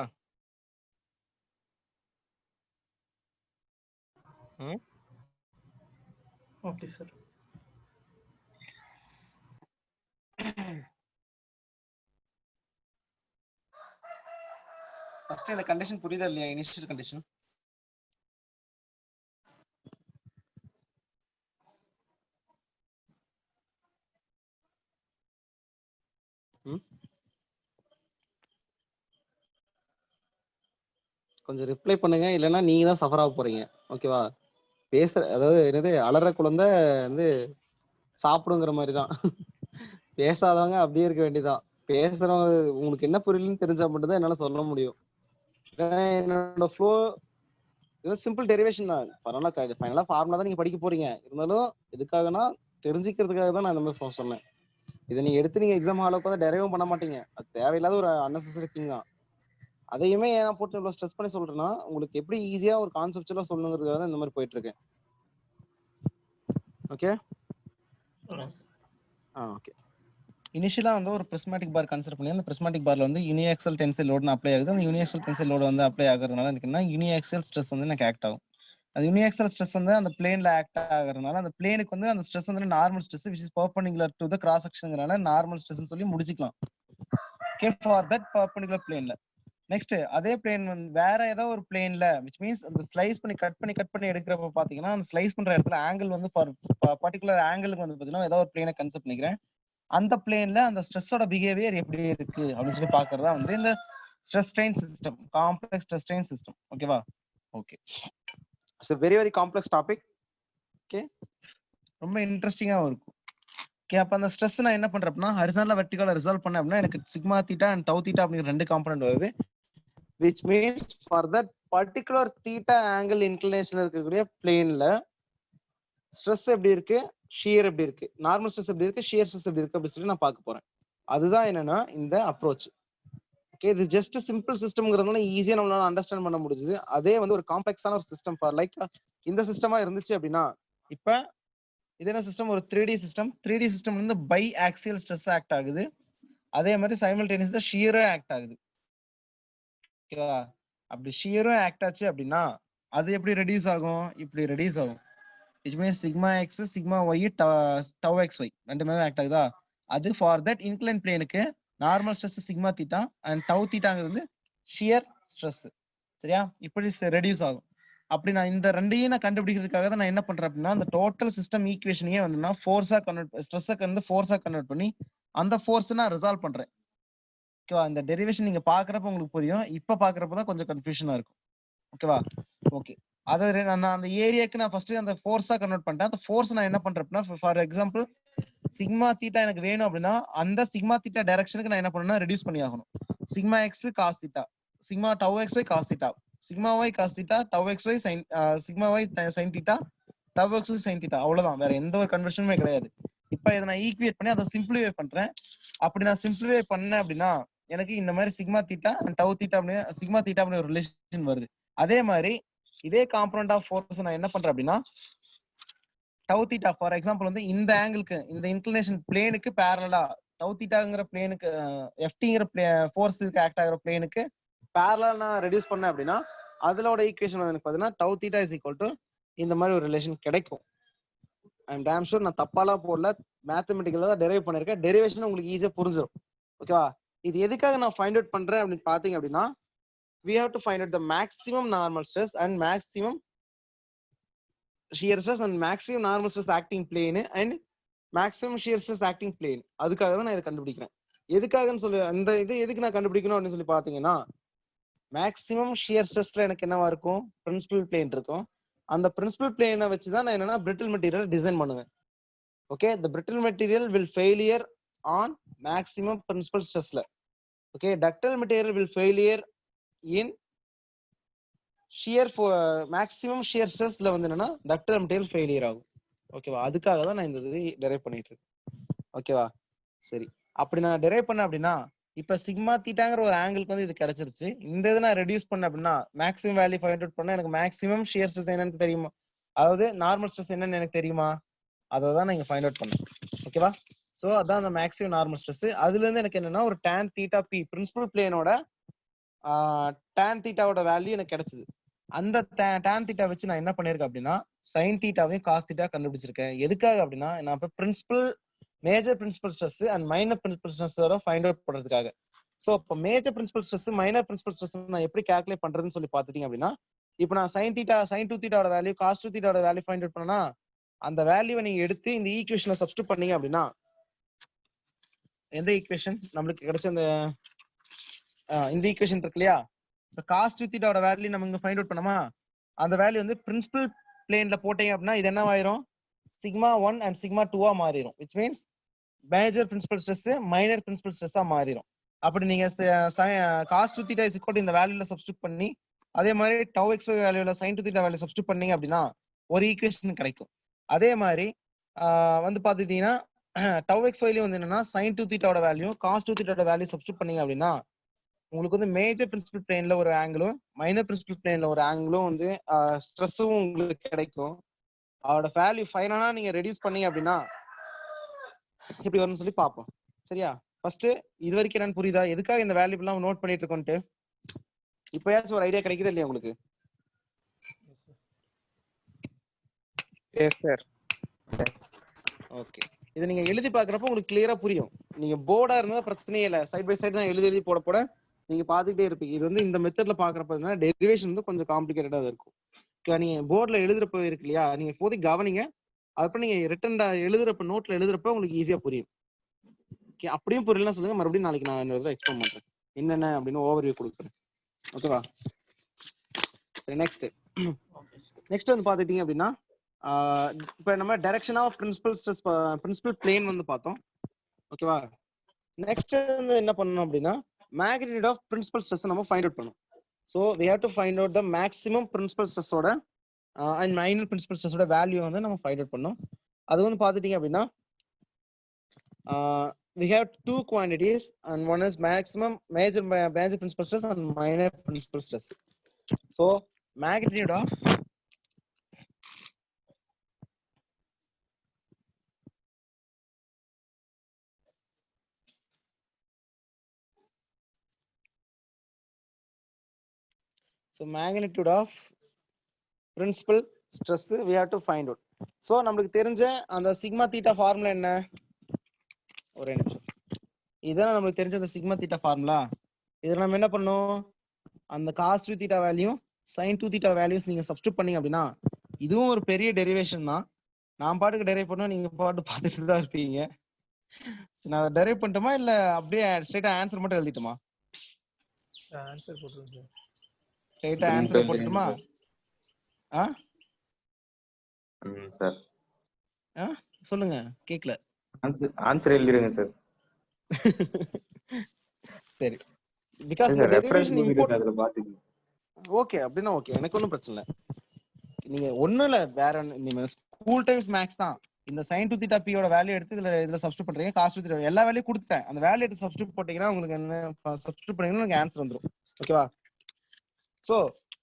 Okay sir. ஃபர்ஸ்ட் இந்த கண்டிஷன் புரியுதா இல்லையா? இனிஷியல் கண்டிஷன் கொஞ்சம் ரிப்ளை பண்ணுங்க, இல்லைன்னா நீங்க தான் சஃபர் ஆக போறீங்க. ஓகேவா? பேசுற அதாவது என்னது அலற குழந்தை வந்து சாப்பிடுங்கிற மாதிரி தான். பேசாதவங்க அப்படியே இருக்க வேண்டியதான். பேசுறவங்க உங்களுக்கு என்ன புரியலன்னு தெரிஞ்சா மட்டும்தான் என்னால சொல்ல முடியும். என்னோட ஃப்ளோ சிம்பிள் டெரிவேஷன் தான். ஃபைனலா ஃபார்முலா தான் நீங்க படிக்க போறீங்க. இருந்தாலும் எதுக்காகனா தெரிஞ்சுக்கிறதுக்காக தான் நான் இந்த மாதிரி சொன்னேன். இதை நீங்க எடுத்து நீங்க எக்ஸாம் ஹால உட்காந்து டெரைவும் பண்ண மாட்டீங்க. அது தேவையில்லாத ஒரு அன்னெசரி திங் தான். அதையுமே ஏன் போட்டு இவ்வளவு ஸ்ட்ரெஸ் பண்ணி சொல்றேன்னா, உங்களுக்கு எப்படி ஈஸியா ஒரு கான்செப்டுவலா சொல்லணுங்கிறதுக்காக தான் இந்த மாதிரி போயிட்டு இருக்கேன். Okay okay. இனிஷியலா வந்து ஒரு பிரிஸ்மேட்டிக் பார் கன்சிடர் பண்ணி அந்த பிரிஸ்மேட்டிக் பார்ல வந்து யூனிஆக்சல் டென்சைல் லோடு அப்ளை ஆகுது. அந்த யூனிஆக்சல் டென்சைல் லோடு வந்து அப்ளை ஆகுறதுனால எனக்குன்னா யூனிஆக்சல் ஸ்ட்ரெஸ் வந்து எனக்கு ஆக்ட் ஆகும். அந்த யூனிஆக்சல் ஸ்ட்ரெஸ் வந்து அந்த பிளேன்ல ஆக்ட் ஆகுறதுனால அந்த பிளேனுக்கு வந்து அந்த ஸ்ட்ரெஸ் வந்து normal stress which is perpendicular to the cross sectionங்கறனால நார்மல் ஸ்ட்ரெஸ்னு சொல்லி முடிச்சுக்கலாம். ஓகே, ஃபார் தட் perpendicular பிளேன்ல. நெக்ஸ்ட் அதே பிளேன் வந்து வேற ஏதோ ஒரு பிளேன்ல which means அந்த ஸ்லைஸ் பண்ணி கட் பண்ணி எடுக்கிறப்ப பாத்தீங்கன்னா அந்த ஸ்லைஸ் பண்ற இடத்துல ஆங்கிள் வந்து பர்టిక్యులர் ஆங்கிளுக்கு வந்து பாத்தீங்கன்னா ஏதோ ஒரு பிளேனை கன்சிடர் பண்ணிக்கிறேன். அந்த பிளேன்ல அந்த ஸ்ட்ரெஸ்ஸோட பிஹேவியர் எப்படி இருக்கு அப்படின்னு சொல்லி பாக்குறதா வந்து இந்த stress strain system, complex stress strain system. ஓகேவா? Okay, it's a very complex topic. Okay, ரொம்ப இன்ட்ரெஸ்டிங்காவும் இருக்கும். ஓகே, அப்ப அந்த ஸ்ட்ரெஸ் நான் என்ன பண்றேன் அப்படின்னா ஹரிசான்டல் வெர்டிகலா ரிசால்வ் பண்ணேன் அப்படின்னா எனக்கு sigma theta and tau theta அப்படிங்கிற ரெண்டு காம்பனன்ட் வருது. which means for that particular theta angle inclination இருக்கக்கூடிய பிளேன்ல ஸ்ட்ரெஸ் எப்படி இருக்கு, ஷியர் எப்படி இருக்கு, நார்மல் ஸ்ட்ரெஸ் எப்படி இருக்கு, ஷியர் ஸ்ட்ரெஸ் எப்படி இருக்கு அப்படி சொல்லி நான் பார்க்க போறேன். அதுதான் என்னன்னா இந்த அப்ரோச். ஓகே, இது ஜஸ்ட் சிம்பிள் சிஸ்டம்ங்கிறதுனால ஈஸியா நம்மளால அண்டர்ஸ்டாண்ட் பண்ண முடியுது. அதே வந்து ஒரு காம்ப்ளெக்ஸான ஒரு சிஸ்டம் ஃபார் லைக் இந்த சிஸ்டமா இருந்துச்சு அப்படின்னா, இப்ப இது என்ன சிஸ்டம், ஒரு 3D சிஸ்டம். 3D சிஸ்டம் வந்து பை ஆக்சியல் ஸ்ட்ரெஸ் ஆக்ட் ஆகுது. அதே மாதிரி சைமல்டேனியஸா ஷியரும் ஆக்ட் ஆகுது. ஓகேவா? அப்படி ஷியரும் ஆக்ட் ஆச்சு அப்படின்னா அது எப்படி ரெடியூஸ் ஆகும், இப்படி ரெடியூஸ் ஆகும். which means sigma x sigma y tau x y ரெண்டுமே ஆக்ட் ஆகுதா? அது ஃபார் தட் இன்க்ளைன் பிளேனுக்கு normal stress sigma theta and tau தீட்டாங்கிறது ஷியர் ஸ்ட்ரெஸ். சரியா? இப்படி ரெடியூஸ் ஆகும். அப்படி நான் இந்த ரெண்டையும் நான் கண்டுபிடிக்கிறதுக்காக தான் நான் என்ன பண்றேன் அப்படின்னா அந்த டோட்டல் சிஸ்டம் ஈக்குவேஷனையே வந்து நான் ஃபோர்ஸா கன்வெர்ட் ஸ்ட்ரெஸ்ஸை வந்து ஃபோர்ஸா கன்வெர்ட் பண்ணி அந்த ஃபோர்ஸ் நான் ரிசால்வ் பண்றேன். ஓகேவா? இந்த டெரிவேஷன் நீங்க பாக்குறப்ப உங்களுக்கு புரியும். இப்ப பாக்குறப்ப தான் கொஞ்சம் கன்ஃபியூஷனா இருக்கும். ஓகேவா? ஓகே, அதாவது நான் அந்த ஏரியாக்கு நான் ஃபர்ஸ்ட் அந்த ஃபோர்ஸா கன்வெர்ட் பண்ணிட்டேன். அந்த ஃபோர்ஸ் நான் என்ன பண்றேன் அப்படின்னா ஃபார் எக்ஸாம்பிள் சிக்மா தீட்டா எனக்கு வேணும் அப்படின்னா அந்த சிக்மா தீட்டா டைரக்ஷனுக்கு நான் என்ன பண்ணணும்னா ரெடியூஸ் பண்ணி ஆகணும். Sigma x cos theta, sigma tau x y cos theta, sigma y cos theta, tau x y sine, sigma y sine theta, tau x y sine theta. அவ்வளவுதான், வேற எந்த ஒரு கன்வர்ஷனுமே கிடையாது. இப்போ இதை நான் ஈக்குவேட் பண்ணி அதை சிம்பிளிஃபை பண்றேன். அப்படி நான் சிம்பிளிஃபை பண்ணேன் அப்படின்னா எனக்கு இந்த மாதிரி sigma theta and tau theta அப்படின்னு சிக்மா தீட்டா அப்படின்னு ஒரு ரிலேஷன் வருது. அதே மாதிரி இதே காம்பனன்ட் ஆஃப் ஃபோர்ஸ் நான் என்ன பண்றேன் அப்படின்னா டவு தீட்டா ஃபார் எக்ஸாம்பிள் வந்து இந்த ஆங்கிளுக்கு இந்த இன்க்ளினேஷன் பிளேனுக்கு பேரலா டவு தீட்டாங்கிற பிளேனுக்கு எஃப்டிங்கிற ஃபோர்ஸுக்கு ஆக்ட் ஆகிற பிளேனுக்கு பேரலா நான் ரெடியூஸ் பண்ணேன் அப்படின்னா அதோட ஈக்குவேஷன் வந்து எனக்கு பார்த்தீங்கன்னா டவு தீட்டா இஸ் ஈக்குவல் டு இந்த மாதிரி ஒரு ரிலேஷன் கிடைக்கும். ஐ எம் டேம் ஷூர் நான் தப்பாலாம் போடல, மேத்தமெட்டிக்கலா தான் டெரைவ் பண்ணிருக்கேன். டெரிவேஷன் உங்களுக்கு ஈஸியா புரிஞ்சிடும். ஓகேவா? இது எதுக்காக நான் ஃபைண்ட் அவுட் பண்றேன் அப்படின்னு பாத்தீங்க அப்படின்னா we have to find out the maximum normal stress and maximum shear stress and maximum normal stress acting plane and maximum shear stress acting plane. அதுக்காக தான் நான் இதை கண்டுபிடிக்கிறேன். எதுக்காகன்னு சொல்லி அந்த இது எதுக்கு நான் கண்டுபிடிக்கணும் அப்படின்னு சொல்லி பாத்தீங்கன்னா மேக்ஸிமம் ஷியர் ஸ்ட்ரெஸ்ல எனக்கு என்னவா இருக்கும், பிரின்சிபல் பிளேன் இருக்கும். அந்த பிரின்சிபல் பிளேனை வச்சு தான் நான் என்னன்னா பிரிட்டில் மெட்டீரியல் டிசைன் பண்ணுவேன். Okay, the brittle material will failure on maximum principal stressல. Okay, ductile material will failure in shear maximum shear ஸ்ட்ரெஸ்ல வந்து என்னன்னா டக்டைல் மெட்டீரியல் ஃபெயிலியர் ஆகும். ஓகேவா, அதுக்காக தான் நான் இந்த இது டெரைவ் பண்ணிட்டு இருக்கேன். ஓகேவா, சரி. அப்படி நான் டெரைவ் பண்ணேன் அப்படின்னா இப்ப சிக்மா தீட்டாங்கிற ஒரு ஆங்கிளுக்கு வந்து இது கிடைச்சிருச்சு. இந்த இதை நான் ரெடியூஸ் பண்ணேன் அப்படின்னா மேக்ஸிமம் வேல்யூ ஃபைண்ட் அவுட் பண்ணா எனக்கு மேக்ஸிமம் ஷியர் ஸ்ட்ரெஸ் என்னன்னு தெரியுமா, அதாவது நார்மல் ஸ்ட்ரெஸ் என்னன்னு எனக்கு தெரியுமா, அதை தான் நான் இங்க ஃபைண்ட் அவுட் பண்ணேன். ஓகேவா, ஸோ அதான் அந்த மேக்ஸிமம் நார்மல் ஸ்ட்ரெஸ். அதுல இருந்து எனக்கு என்னன்னா ஒரு tan தீட்டா பி பிரின்சிபல் பிளேனோட tan தீட்டாவோட வேல்யூ எனக்கு கிடைச்சது. அந்த tan தீட்டா வச்சு நான் என்ன பண்ணிருக்கேன் அப்படின்னா சைன் தீட்டாவையும் காஸ் தீட்டா கண்டுபிடிச்சிருக்கேன். எதுக்காக அப்படின்னா நான் இப்ப principal major principal stress and minor principal stress find out பண்றதுக்காக. ஸோ இப்போ major principal stress minor principal stress நான் எப்படி கால்குலேட் பண்றதுன்னு சொல்லி பாத்துட்டீங்க அப்படின்னா இப்போ நான் சைன் டூ தீட்டாவோட வேல்யூ காஸ் டூ தீட்டாவோட வேல்யூ ஃபைண்ட் அவுட் பண்ணனா அந்த வேல்யூவை நீங்க எடுத்து இந்த ஈக்குவேஷன்ல சப்ஸ்டிட் பண்ணீங்க அப்படின்னா எந்த ஈக்குவேஷன் நம்மளுக்கு கிடைச்ச இந்த ஈக்குவேஷன் இருக்கு இல்லையா, இப்போ காஸ் டூ தீட்டாவோட வேல்யூ நம்ம இங்க ஃபைண்ட் அவுட் பண்ணோமா, அந்த வேல்யூ வந்து பிரின்சிபல் பிளேன்ல போட்டீங்க அப்படின்னா இது என்ன ஆயிரும் சிக்மா 1 அண்ட் சிக்மா 2 மாறிடும். Which means major principal stress minor principal ஸ்ட்ரெஸ்ஸா மாறிடும். அப்படி நீங்க cos two theta is equal இந்த வேல்யூல சப்ஸ்டிட் பண்ணி அதே மாதிரி டவ் எக்ஸ் வேல்யூல sine two theta value substitute பண்ணீங்க அப்படின்னா ஒரு ஈக்குவேஷன் கிடைக்கும். அதே மாதிரி வந்து பாத்துட்டீங்கன்னா டவ் எக்ஸ் வேல்யூ வந்து என்னன்னா சைன் டூ தீட்டாவோட வேல்யூ காஸ் டூ தீட்டாவோட வேல்யூ சப்ஸ்டிட் பண்ணீங்க அப்படின்னா உங்களுக்கு வந்து மேஜர் பிரின்சிபல் பிளேன்ல ஒரு ஆங்கிளும் மைனர் பிரின்சிபல் பிளேன்ல ஒரு ஆங்கிளும் வந்து ஸ்ட்ரெஸ்ஸும் உங்களுக்கு கிடைக்கும். அதோட வேல்யூ ஃபைனலா நீங்க ரெடியூஸ் பண்ணீங்க அப்படின்னா எப்படி வரும்னு சொல்லி பார்ப்போம். சரியா, ஃபர்ஸ்ட் இது வரைக்கும் என்னன்னு புரியுதா, எதுக்காக இந்த வேல்யூ எல்லாம் நோட் பண்ணிட்டு இருக்கோம்ட்டு இப்பயாச்சும் ஒரு ஐடியா கிடைக்குது இல்லையா உங்களுக்கு? Yes sir. ஓகே, இதை நீங்க எழுதி பாக்குறப்ப உங்களுக்கு கிளியரா புரியும். நீங்க போர்டா இருந்தா பிரச்சனையே இல்லை, சைட் பை சைடு தான் எழுதி போட போட நீங்க பாத்துக்கிட்டே இருப்பீங்க. இது வந்து இந்த மெத்தட்ல பாக்குறப்ப டெரிவேஷன் வந்து கொஞ்சம் காம்ப்ளிகேட்டடா இருக்கும். நீங்க போர்ட்ல எழுதுறப்ப இருக்கு இல்லையா, நீங்க இப்போதைக்கு கவனிங்க, அதுக்கப்புறம் நீங்க ரிட்டன் எழுதுறப்ப நோட்ல எழுதுறப்ப உங்களுக்கு ஈஸியா புரியும். ஓகே, அப்படியும் புரியலன்னா சொல்லுங்க, மறுபடியும் நாளைக்கு நான் இன்னொரு எக்ஸ்பிளைன் பண்றேன் என்னென்ன அப்படின்னு ஓவர்வியூ கொடுக்குறேன். ஓகேவா, சரி. நெக்ஸ்ட் வந்து பாத்துட்டீங்க அப்படின்னா இப்போ நம்ம direction of principal stress principal plane வந்து பார்த்தோம். ஓகேவா, நெக்ஸ்ட் வந்து என்ன பண்ணணும் அப்படின்னா மேக்னிடியூட் ஆஃப் பிரின்சிபல் ஸ்ட்ரெஸ் நம்ம ஃபைண்ட் அவுட் பண்ணணும். So we have to find out the maximum principal ஸ்ட்ரெஸ்ஸோட அண்ட் மைனர் பிரின்சிபல் ஸ்ட்ரெஸ்ஸோட வேல்யூ வந்து நம்ம ஃபைண்ட் அவுட் பண்ணணும். அது வந்து பார்த்துட்டீங்க அப்படின்னா we have two quantities and one is maximum major principal stress and minor principal stress. So magnitude of principal stress we have to find out. So நம்மளுக்கு தெரிஞ்ச அந்த சிக்மா தீட்டா ஃபார்முலா என்ன, ஒரே நிமிஷம், இதான் நம்மளுக்கு தெரிஞ்ச அந்த சிக்மா தீட்டா ஃபார்முலா. இதில் நம்ம என்ன பண்ணோம், அந்த cos two theta value sine two theta values நீங்க சப்ஸ்டிட் பண்ணீங்க அப்படின்னா இதுவும் ஒரு பெரிய டெரிவேஷன் தான். நான் பாட்டுக்கு டெரைவ் பண்ணா நீங்க பாட்டு பார்த்துட்டு தான் இருப்பீங்க. நான் டெரைவ் பண்ணிட்டோமா இல்ல அப்படியே ஸ்ட்ரைட்டா ஆன்சர் மட்டும் எழுதிட்டுமா? ஆன்சர் போட்டுருங்க சார். ஸ்ட்ரைட்டா ஆன்சர் போட்டுட்டுமா? சார் சொல்லுங்க, கேக்கல. ஆன்சர் எழுதிருங்க சார். சரி, because the derivation important. அதுல பாத்துக்கங்க. ஓகே, அப்படின்னா ஓகே, எனக்கு ஒன்றும் பிரச்சனை இல்லை. நீங்க ஒன்றும் இல்லை, வேற நீங்க ஸ்கூல் டைம்ஸ் மேக்ஸ் தான். இந்த சைன் டூ தீட்டா பியோட வேல்யூ எடுத்து இதுல சப்ஸ்டிட் பண்றீங்க, காஸ் டூ தீட்டா எல்லா வேல்யூ கொடுத்துட்டேன். அந்த வேல்யூ எடுத்து சப்ஸ்டிட் போட்டீங்கன்னா உங்களுக்கு என்ன சப்ஸ்டிட் பண்ணீங்கன்னா உங்களுக்கு ஆன்சர் வந்துடும். ஓகேவா, சோ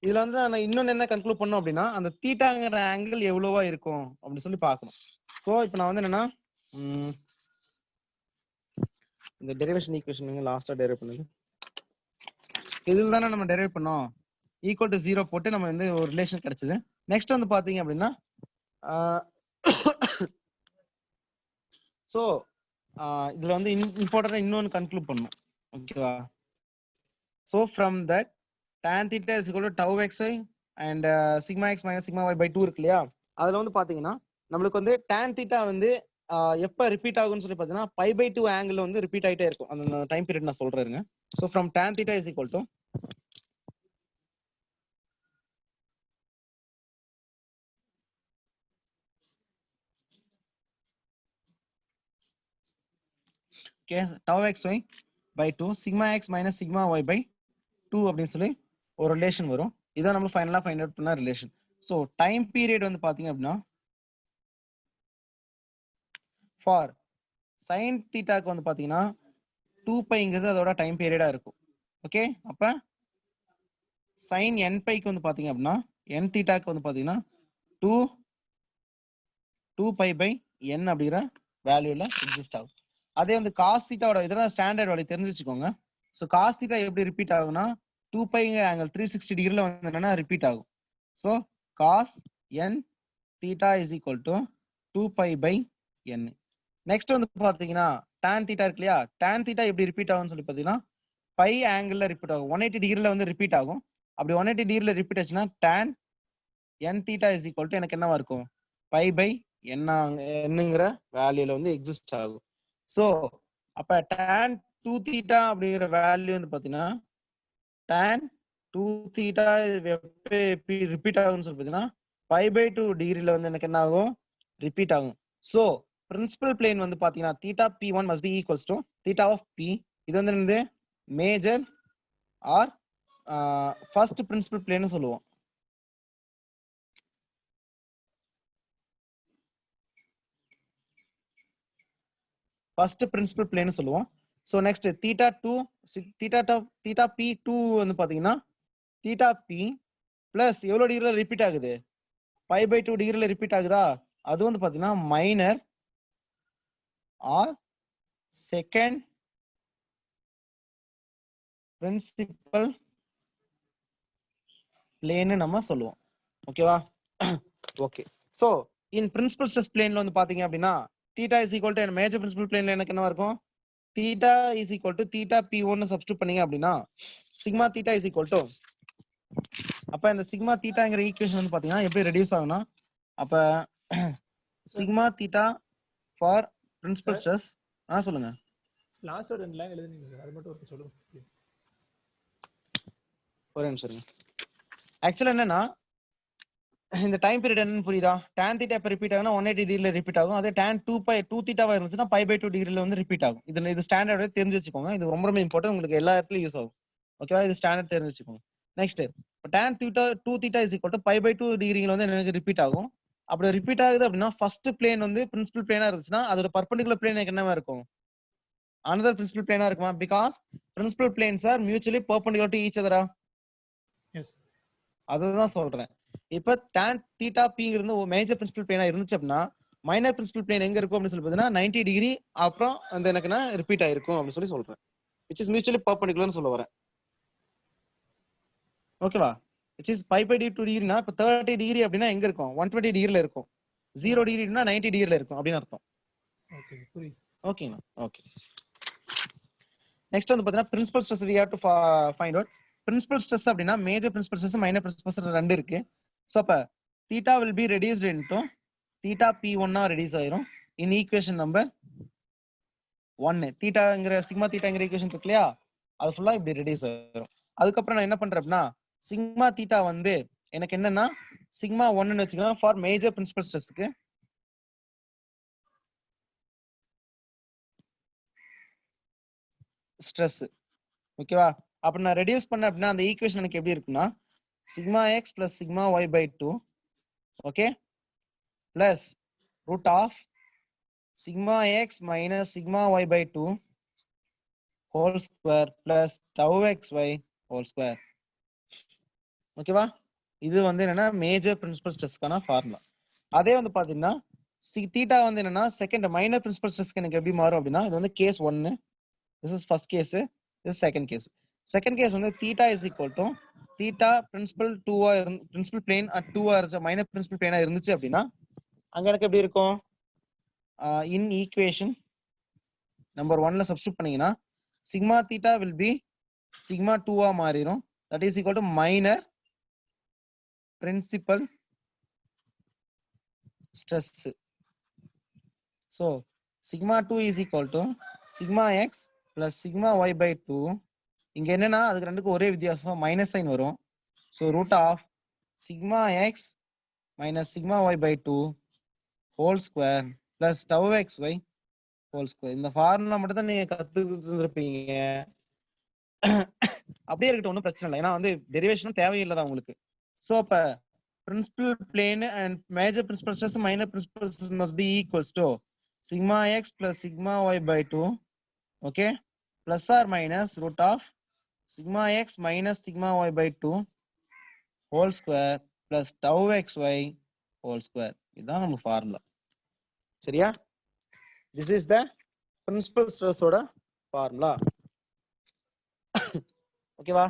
இதுல வந்து நான் இன்னொன்னு என்ன கன்க்ளூட் பண்ணோம் அப்படின்னா அந்த தீட்டாங்கிற ஆங்கிள் எவ்வளவா இருக்கும் அப்படின்னு சொல்லி பார்க்கணும். சோ இப்போ நான் வந்து என்னன்னா இந்த டெரிவேஷன் ஈக்குவேஷன் லாஸ்டா டெரைவ் பண்ணுது, இதில் தானே நம்ம டெரைவ் பண்ணோம். ஈக்குவல் டு 0 போட்டு நம்ம வந்து ஒரு ரிலேஷன் கிடைச்சது. நெக்ஸ்ட் வந்து பாத்தீங்க அப்படின்னா ஸோ இதுல வந்து இம்பார்ட்டன்டா இன்னொன்று கன்க்ளூட் பண்ணணும். ஓகேவா, so from that tan theta is equal to tau xy and sigma x minus sigma y by 2 இருக்கு இல்லையா, அதுல வந்து பாத்தீங்கன்னா நம்மளுக்கு வந்து tan theta வந்து எப்ப ரிப்பீட் ஆகும்னு சொல்லி பாத்தீங்கன்னா π/2 ஆங்கிள் வந்து ரிப்பீட் ஆயிட்டே இருக்கும். அந்த டைம் பீரியட் நான் சொல்றேங்க. So from tan theta is equal to tau xy by 2 sigma x minus sigma y by 2 அப்படின்னு சொல்லி ஒரு ரிலேஷன் வரும். இதான் நம்ம ஃபைனலா ஃபைண்ட் அவுட் பண்ண ரிலேஷன். ஸோ டைம் பீரியட் வந்து பாத்தீங்க அப்படின்னா ஃபார் sin தீட்டாக்கு வந்து பாத்தீங்கன்னா 2πங்கிறது அதோட டைம் பீரியடா இருக்கும். ஓகே, அப்ப sin n பைக்கு வந்து பாத்தீங்க அப்படின்னா n தீட்டாக்கு வந்து பாத்தீங்கன்னா 2π by n அப்படிங்கிற வேல்யூல எக்ஸிஸ்ட் ஆகும். அதே வந்து காஸ் தீட்டாவோட இதெல்லாம் ஸ்டாண்டர்ட் வேல்யூ தெரிஞ்சு வச்சுக்கோங்க. ஸோ காஸ் தீட்டா எப்படி ரிப்பீட் ஆகும்னா 2πங்கிற ஆங்கிள் 360 டிகிரில வந்து என்னன்னா ரிப்பீட் ஆகும். So cos n theta is equal to 2π by n. Next வந்து பாத்தீங்கன்னா tan தீட்டா இருக்கு இல்லையா, tan தீட்டா எப்படி ரிப்பீட் ஆகும்னு சொல்லி பாத்தீங்கன்னா பை ஆங்கிள் ரிப்பீட் ஆகும். 180 டிகிரில வந்து ரிப்பீட் ஆகும். அப்படி 180 டிகிரில ரிப்பீட் ஆச்சுன்னா tan n theta is equal to எனக்கு என்னவா இருக்கும், பை பை என்னங்கிற வேல்யூல வந்து எக்ஸிஸ்ட் ஆகும். ஸோ அப்ப tan 2 தீட்டா அப்படிங்கிற வேல்யூ வந்து பாத்தீங்கன்னா tan 2 தீட்டா எப்படி ரிப்பீட் ஆகும்னு சொல்லி பாத்தீங்கன்னா பை பை 2 டிகிரில வந்து எனக்கு என்ன ஆகும், ரிப்பீட் ஆகும். ஸோ பிரின்சிபல் பிளேன் வந்து பாத்தீங்கன்னா theta p1 must be equals to theta of p. இது வந்து என்னது major or first principal plane சொல்லுவோம். ஃபர்ஸ்ட் பிரின்சிபல் பிளேன் சொல்லுவோம். ஸோ நெக்ஸ்ட் தீட்டா p2 வந்து பாத்தீங்கன்னா தீட்டா p பிளஸ் எவ்வளவு டிகிரில ரிப்பீட் ஆகுது, பை பை 2 டிகிரில ரிப்பீட் ஆகுதா, அது வந்து பாத்தீங்கன்னா minor or second principal plane நம்ம சொல்லுவோம். ஓகேவா? Okay. So in principal stress பிளேன்ல வந்து பாத்தீங்க அப்படின்னா theta is equal to major principal பிளேன்ல எனக்கு என்ன இருக்கும், theta is equal to theta p1 substitute பண்ணீங்க அப்படின்னா sigma theta is equal to, அப்ப இந்த சிக்மா தீட்டாங்கிற ஈக்குவேஷன் வந்து பாத்தீங்கன்னா எப்படி ரெடியூஸ் ஆகும்னா, அப்ப sigma theta for principal stress சொல்லுங்க. லாஸ்ட் ஒரு 2 லைன் எழுதுனீங்க சார், அது மட்டும் ஒரு சொல்லுங்க. ஒரே நிமிஷம். ஆக்சுவலா என்னன்னா இந்த டைம் பீரியட் என்னன்னு புரியுதா, tan தீட்டா இப்ப ரிப்பீட் ஆகுனா 180 டிகிரில ரிப்பீட் ஆகும். அதே tan 2 தீட்டாவா இருந்துச்சுன்னா பை பை 2 டிகிரில வந்து ரிப்பீட் ஆகும். இது ஸ்டாண்டர்ட் தெரிஞ்சு வச்சுக்கோங்க. இது ரொம்ப ரொம்ப இம்பார்ட்டன்ட், உங்களுக்கு எல்லா இடத்துலயும் யூஸ் ஆகும். ஓகேவா? இது ஸ்டாண்டர்ட் தெரிஞ்சு வச்சுக்கோங்க. Next tan 2 theta is equal to pi by 2 டிகிரில வந்து எனக்கு ரிப்பீட் ஆகும். அப்படி ரிப்பீட் ஆகுது அப்படின்னா ஃபர்ஸ்ட் பிளேன் வந்து பிரின்சிபல் பிளேனா இருந்துச்சுன்னா அதோட பர்பெண்டிகுலர் பிளேன் எனக்கு என்னவா இருக்கும், another principal plane இருக்குமா, because principal planes are mutually perpendicular to each other. Yes, அதுதான் சொல்றேன். இப்ப tan theta p இருந்து மேஜர் பிரின்சிபல் பிளேனா இருந்துச்சு அப்படின்னா மைனர் பிரின்சிபல் பிளேன் எங்க இருக்கும் அப்படின்னு சொல்லி பார்த்தீங்கன்னா 90 டிகிரி அப்புறம் அந்த எனக்கு ரிப்பீட் ஆயிருக்கும் அப்படின்னு சொல்லி சொல்றேன். which is mutually perpendicular சொல்ல வரேன். ஓகேவா? which is பை பை 2 டிகிரினா இப்ப 30 டிகிரி அப்படின்னா எங்க இருக்கும், 120 டிகிரில இருக்கும். 0 டிகிரினா 90 டிகிரில இருக்கும் அப்படின்னு அர்த்தம். ஓகே புரியுது. ஓகேங்களா? ஓகே. நெக்ஸ்ட் வந்து பாத்தீங்கன்னா principal stress we have to find out. Principal stress அப்படின்னா major principal stress minor principal stress ரெண்டு இருக்கு. சோ அப்ப theta will be reduced into theta p1 reduce ஆயிரும் இன் ஈக்குவேஷன் நம்பர் 1. தீட்டாங்கிற சிக்மா தீட்டாங்கிற ஈக்குவேஷன் இருக்கு இல்லையா, அது ஃபுல்லா இப்படி ரெடியூஸ் ஆயிரும். அதுக்கப்புறம் நான் என்ன பண்றேன் அப்படின்னா சிக்மா தீட்டா வந்து எனக்கு என்னன்னா சிக்மா 1 வச்சுக்கலாம் ஃபார் மேஜர் பிரின்சிபல் ஸ்ட்ரெஸ்க்கு. ஸ்ட்ரெஸ் ஓகேவா? அப்ப நான் ரெடியூஸ் பண்ண அப்படின்னா அந்த ஈக்குவேஷன் எனக்கு எப்படி இருக்குன்னா sigma x plus sigma y by 2 okay plus root of sigma x minus sigma y by 2 whole square plus tau x y whole square. ஓகேவா? இது வந்து என்னன்னா மேஜர் பிரின்சிபல் ஸ்ட்ரெஸ்க்கான ஃபார்முலா. அதே வந்து பாத்தீங்கன்னா தீட்டா வந்து என்னன்னா செகண்ட் மைனர் பிரின்சிபல் ஸ்ட்ரெஸ்க்கு எனக்கு எப்படி மாறும் அப்படின்னா இது வந்து case 1, this is first case, this is second case. Second case வந்து theta is equal to theta principal 2 principal plane at 2 இருந்துச்சு, minor principal plane இருந்துச்சு அப்படின்னா அங்க எனக்கு எப்படி இருக்கும், in equation number 1ல substitute பண்ணீங்கன்னா sigma theta will be sigma 2 மாறிடும், that is equal to minor principal stress. So sigma 2 is equal to sigma x plus sigma y by 2. இங்க என்னன்னா அதுக்கு ரெண்டுக்கும் ஒரே வித்தியாசம் மைனஸ் சைன் வரும். So root of sigma x minus sigma y by 2 whole square plus tau x y whole square. இந்த formula மட்டும் தான் நீங்க கத்துக்கிட்டு இருந்திருப்பீங்க. அப்படியே இருக்கட்டும், ஒன்றும் பிரச்சனை இல்லை. ஏன்னா வந்து டெரிவேஷனும் தேவையில்லைதான் உங்களுக்கு. ஸோ அப்ப principal plane and major principal stress minor principal stress must be equals to sigma x plus sigma y by 2, okay, plus or minus root of sigma x minus sigma y by 2 whole square plus tau x y whole square. இதுதான் நம்ம formula. சரியா? This is the principal ஸ்ட்ரெஸோட formula. ஓகேவா?